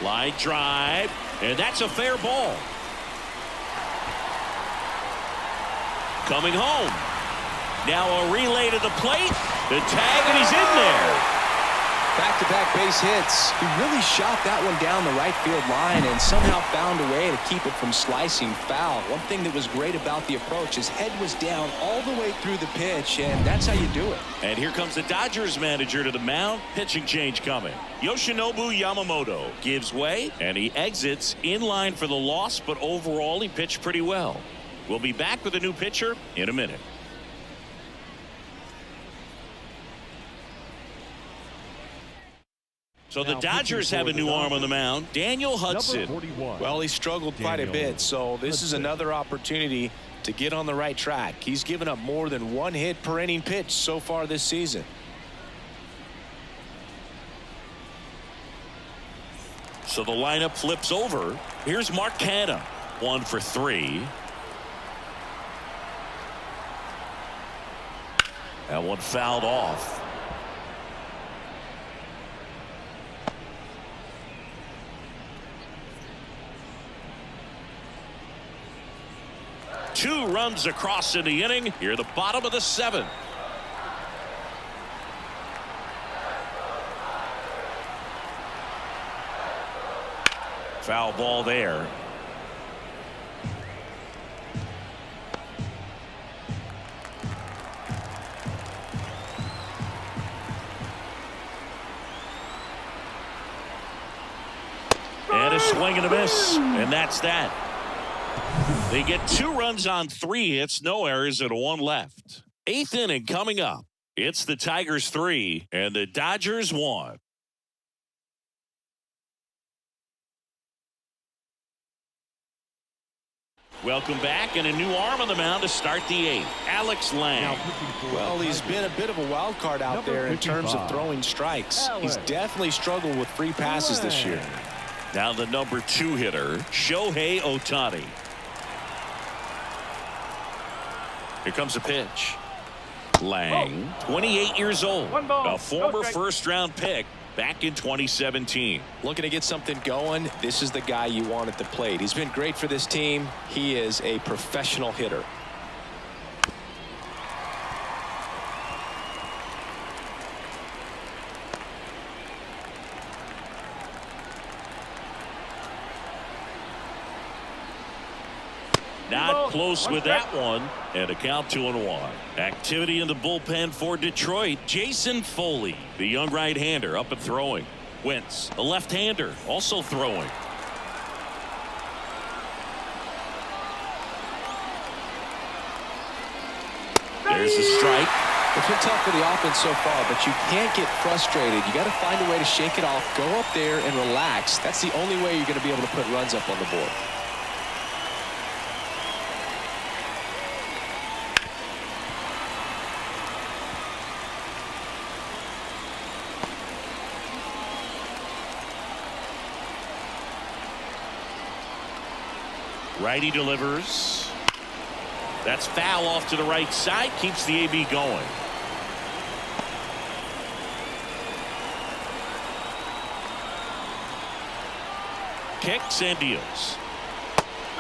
Line drive, and that's a fair ball. Coming home. Now a relay to the plate. The tag, and he's in there. Back-to-back base hits. He really shot that one down the right field line and somehow found a way to keep it from slicing foul. One thing that was great about the approach, his head was down all the way through the pitch, and that's how you do it. And here comes the Dodgers manager to the mound. Pitching change coming. Yoshinobu Yamamoto gives way, and he exits in line for the loss, but overall he pitched pretty well. We'll be back with a new pitcher in a minute. So the Dodgers have a new arm on the mound, Daniel Hudson. Well, he struggled quite a bit, so this is another opportunity to get on the right track. He's given up more than 1 hit per inning pitch so far this season. So the lineup flips over. Here's Mark Canha, 1 for 3. That one fouled off. Two runs across in the inning. Here, the bottom of the 7th. Foul ball there. And a swing and a miss, and that's that. They get 2 runs on 3 hits, no errors, and 1 left. 8th inning coming up. It's the Tigers 3 and the Dodgers 1. Welcome back, and a new arm on the mound to start the 8th. Alex Lang. Well, he's been a bit of a wild card out there in terms of throwing strikes. He's definitely struggled with free passes this year. Now the number 2 hitter, Shohei Ohtani. Here comes a pitch. Lang, 28 years old, a former first-round pick back in 2017. Looking to get something going. This is the guy you want at the plate. He's been great for this team. He is a professional hitter. Not close with that one, and a count 2-1. Activity in the bullpen for Detroit. Jason Foley, the young right-hander, up and throwing. Wentz, the left-hander, also throwing. There's a strike. It's been tough for the offense so far, but you can't get frustrated. You got to find a way to shake it off, go up there and relax. That's the only way you're going to be able to put runs up on the board. Righty delivers. That's foul off to the right side. Keeps the AB going. Kicks and deals.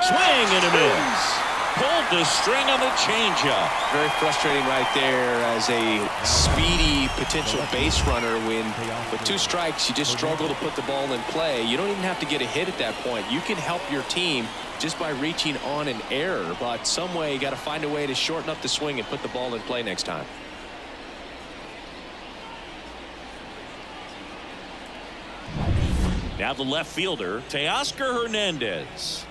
Swing and a miss. Pulled the string on the changeup. Very frustrating right there as a speedy potential base runner when with 2 strikes you just struggle to put the ball in play. You don't even have to get a hit at that point. You can help your team just by reaching on an error, but some way you got to find a way to shorten up the swing and put the ball in play next time. Now the left fielder, Teoscar Hernandez.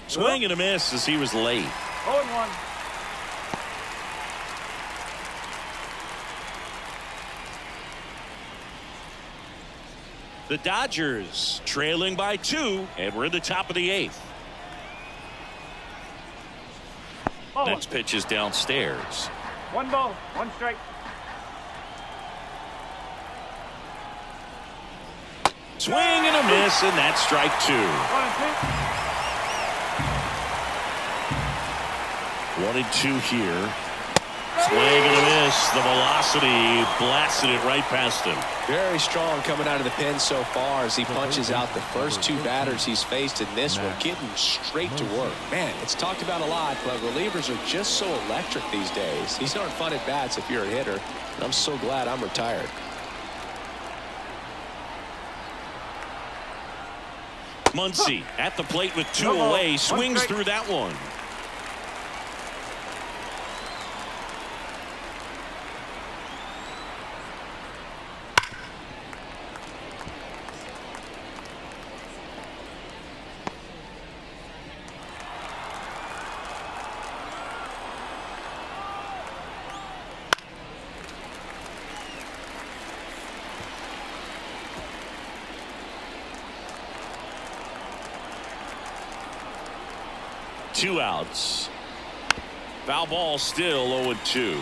Swing and a miss as he was late. 0-1. The Dodgers trailing by 2, and we're in the top of the 8th. Next pitch is downstairs. 1 ball, 1 strike. Swing and a miss, and that's strike 2. 1 and 2 here. Swing and a miss. The velocity blasted it right past him. Very strong coming out of the pen so far as he punches out the first 2 batters he's faced in this one, getting straight to work. Man, it's talked about a lot, but relievers are just so electric these days. These aren't fun at bats if you're a hitter, and I'm so glad I'm retired. Muncy at the plate with 2 away, swings through that one. 2 outs. Foul ball, still 0-2.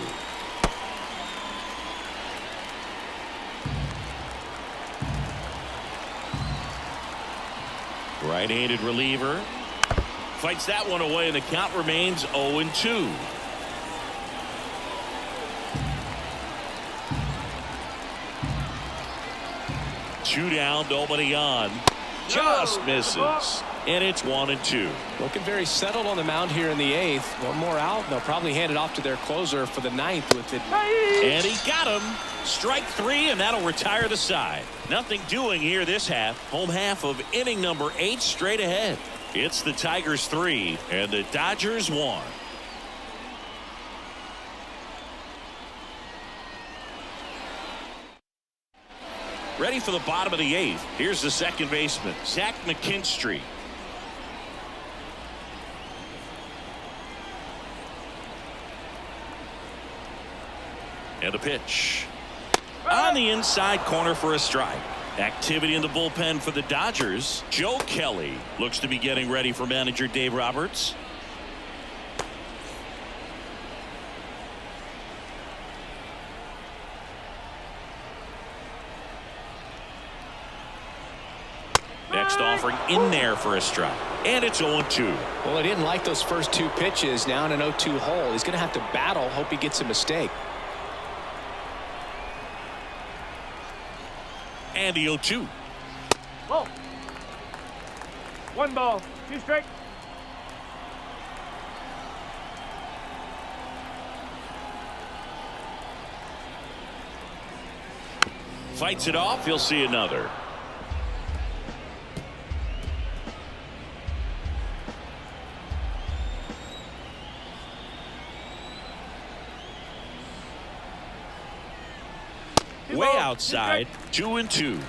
Right-handed reliever fights that one away, and the count remains 0-2. Two down, nobody on. Just misses, and it's 1-2. Looking very settled on the mound here in the 8th. One more out, and they'll probably hand it off to their closer for the 9th with it. And he got him. Strike 3, and that'll retire the side. Nothing doing here this half. Home half of inning number 8 straight ahead. It's the Tigers 3 and the Dodgers 1. Ready for the bottom of the 8th. Here's the second baseman, Zach McKinstry. And a pitch. On the inside corner for a strike. Activity in the bullpen for the Dodgers. Joe Kelly looks to be getting ready for manager Dave Roberts. Next offering in there for a strike. And it's 0-2. Well, he didn't like those first 2 pitches. Now in an 0-2 hole. He's going to have to battle. Hope he gets a mistake. And the 0-2. Ball. 1 ball, 2 strikes. Fights it off. He'll see another. Way outside, 2-2.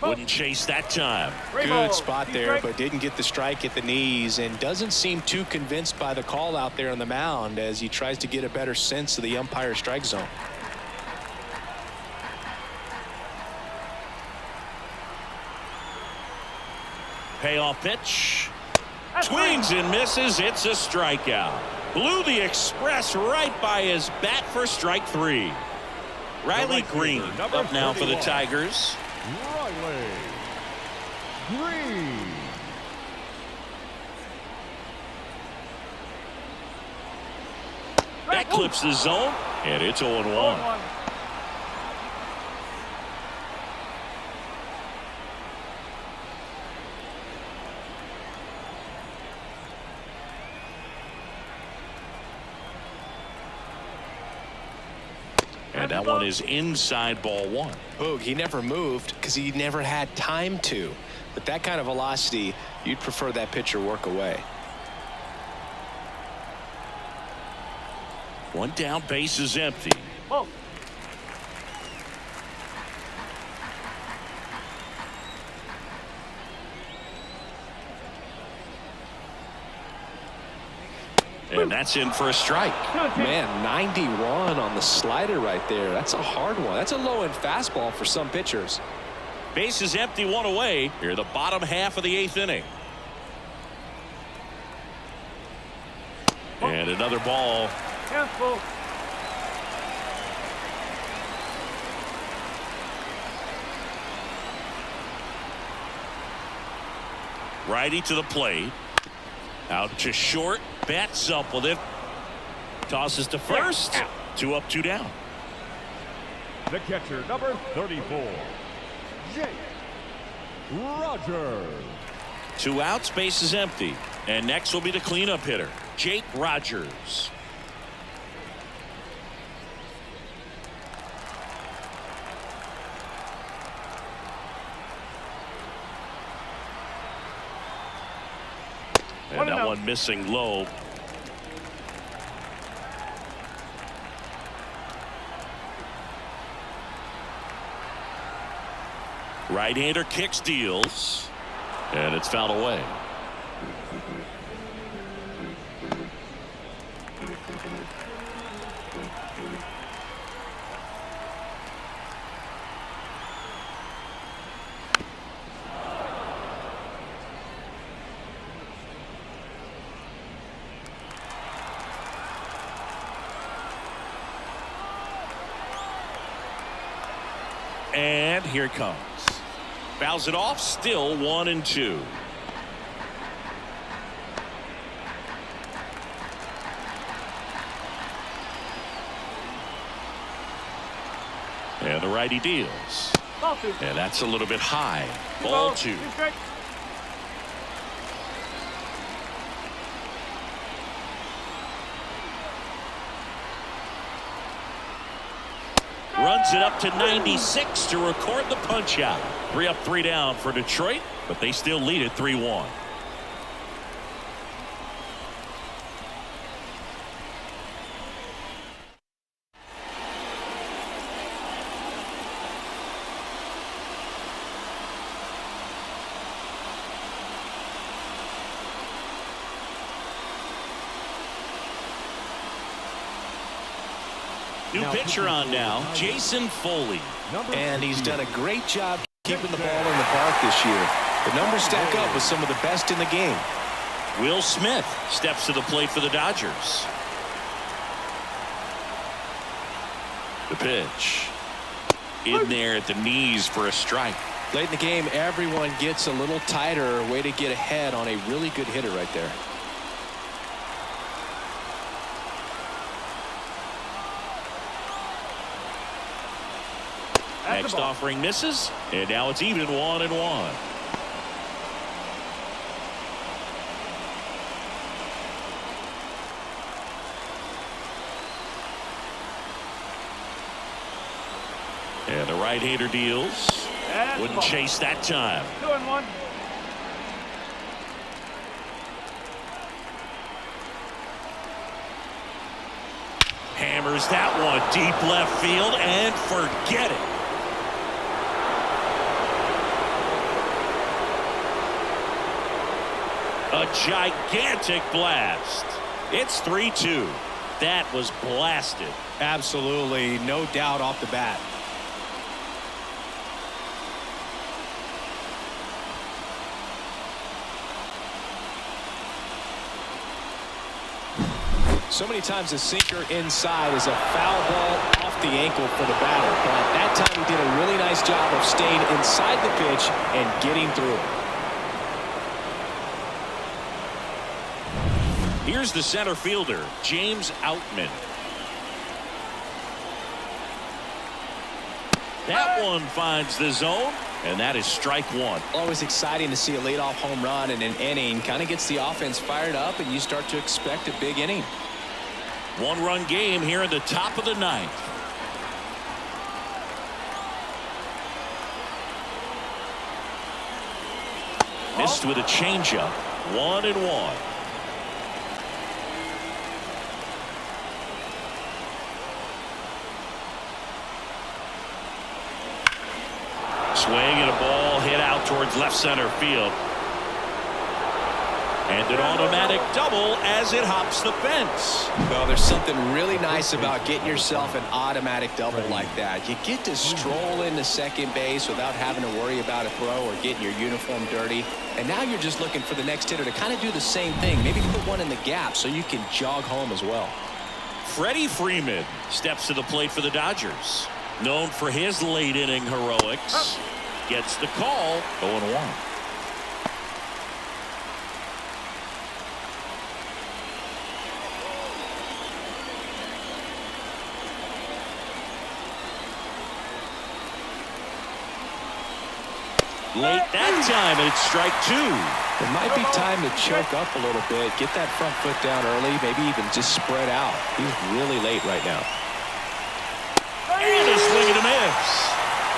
Wouldn't chase that time. Good spot there, but didn't get the strike at the knees, and doesn't seem too convinced by the call out there on the mound as he tries to get a better sense of the umpire strike zone. Payoff pitch. Swings and misses. It's a strikeout. Blew the express right by his bat for strike 3. Riley Green up now for the Tigers. Riley Green. That clips the zone, and it's 0-1. And that one is inside, ball 1. Boog, he never moved because he never had time to. But that kind of velocity, you'd prefer that pitcher work away. 1 down, base is empty. Ball. And that's in for a strike. Man, 91 on the slider right there. That's a hard one. That's a low-end fastball for some pitchers. Base is empty, 1 away. Here, the bottom half of the 8th inning. And another ball. Careful. Righty to the plate. Out to short. Bats up with it. Tosses to first. 2 up, 2 down. The catcher, number 34, Jake Rogers. 2 outs, base is empty. And next will be the cleanup hitter, Jake Rogers. And that one missing low. Right-hander kicks, deals, and it's fouled away. and here it comes. Fouls it off, still 1-2. And the righty deals. Ball two. And that's a little bit high. Ball two. Two strikes. Runs it up to 96 to record the punch out. 3 up, 3 down for Detroit, but they still lead it 3-1. New pitcher on now, Jason Foley. And he's done a great job keeping the ball in the park this year. The numbers stack up with some of the best in the game. Will Smith steps to the plate for the Dodgers. The pitch. In there at the knees for a strike. Late in the game, everyone gets a little tighter. Way to get ahead on a really good hitter right there. Next offering misses, and now it's even 1-1. And the right-hander deals. Wouldn't chase that time. 2-1. Hammers that one deep left field and forget it. A gigantic blast. It's 3-2. That was blasted. Absolutely, no doubt off the bat. So many times a sinker inside is a foul ball off the ankle for the batter. But that time he did a really nice job of staying inside the pitch and getting through it. Here's the center fielder, James Outman. That one finds the zone, and that is strike one. Always exciting to see a leadoff home run in an inning. Kind of gets the offense fired up, and you start to expect a big inning. One-run game here in the top of the ninth. Missed with a changeup. 1-1. Swing and a ball hit out towards left center field. And an automatic double as it hops the fence. Well, there's something really nice about getting yourself an automatic double like that. You get to stroll into second base without having to worry about a throw or getting your uniform dirty. And now you're just looking for the next hitter to kind of do the same thing. Maybe put one in the gap so you can jog home as well. Freddie Freeman steps to the plate for the Dodgers. Known for his late inning heroics. Gets the call. 0-1. Late that time, and it's strike two. It might be time to choke up a little bit, get that front foot down early, maybe even just spread out. He's really late right now. And a swing and a miss.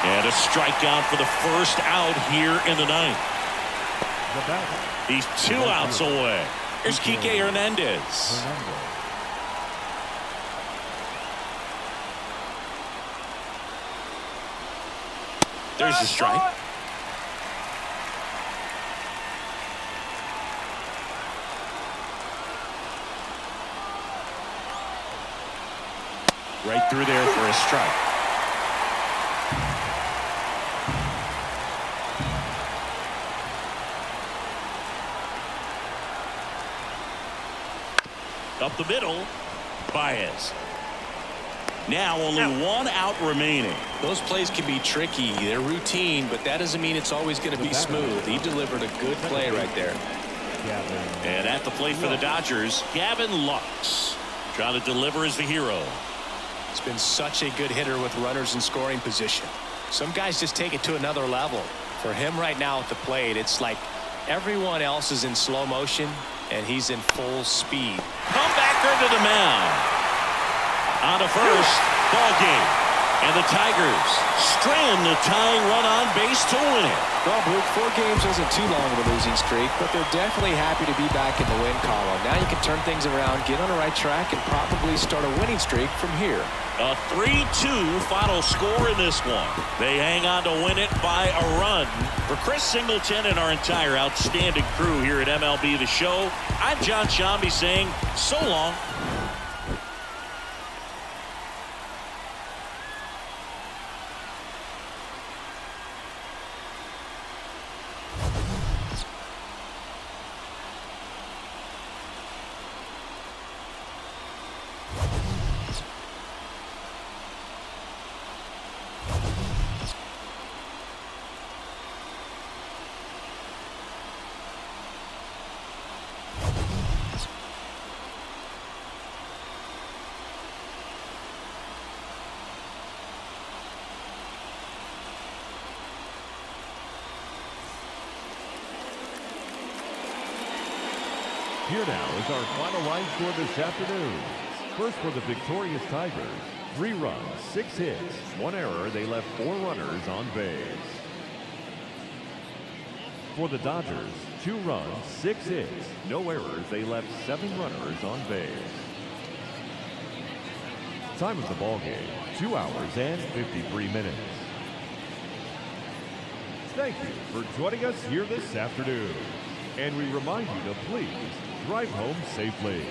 And a strikeout for the first out here in the ninth. He's 2 outs away. Here's Kike Hernandez. There's the strike. Right through there for a strike. Up the middle, Baez. Now only one out remaining. Those plays can be tricky. They're routine, but that doesn't mean it's always going to be smooth. He delivered a good play right there. And at the plate for the Dodgers, Gavin Lux trying to deliver as the hero. He's been such a good hitter with runners in scoring position. Some guys just take it to another level. For him right now at the plate, it's like everyone else is in slow motion and he's in full speed. Comebacker to the mound. On to first, ball game. And the Tigers strand the tying run on base to win it. Well, Luke, 4 games wasn't too long of a losing streak, but they're definitely happy to be back in the win column. Now you can turn things around, get on the right track, and probably start a winning streak from here. A 3-2 final score in this one. They hang on to win it by a run. For Chris Singleton and our entire outstanding crew here at MLB The Show, I'm John Shambi saying so long. Here now is our final line score this afternoon. First for the victorious Tigers, 3 runs, 6 hits, 1 error. They left 4 runners on base. For the Dodgers, 2 runs, 6 hits, no errors. They left 7 runners on base. Time of the ball game, 2 hours and 53 minutes. Thank you for joining us here this afternoon. And we remind you to please drive home safely.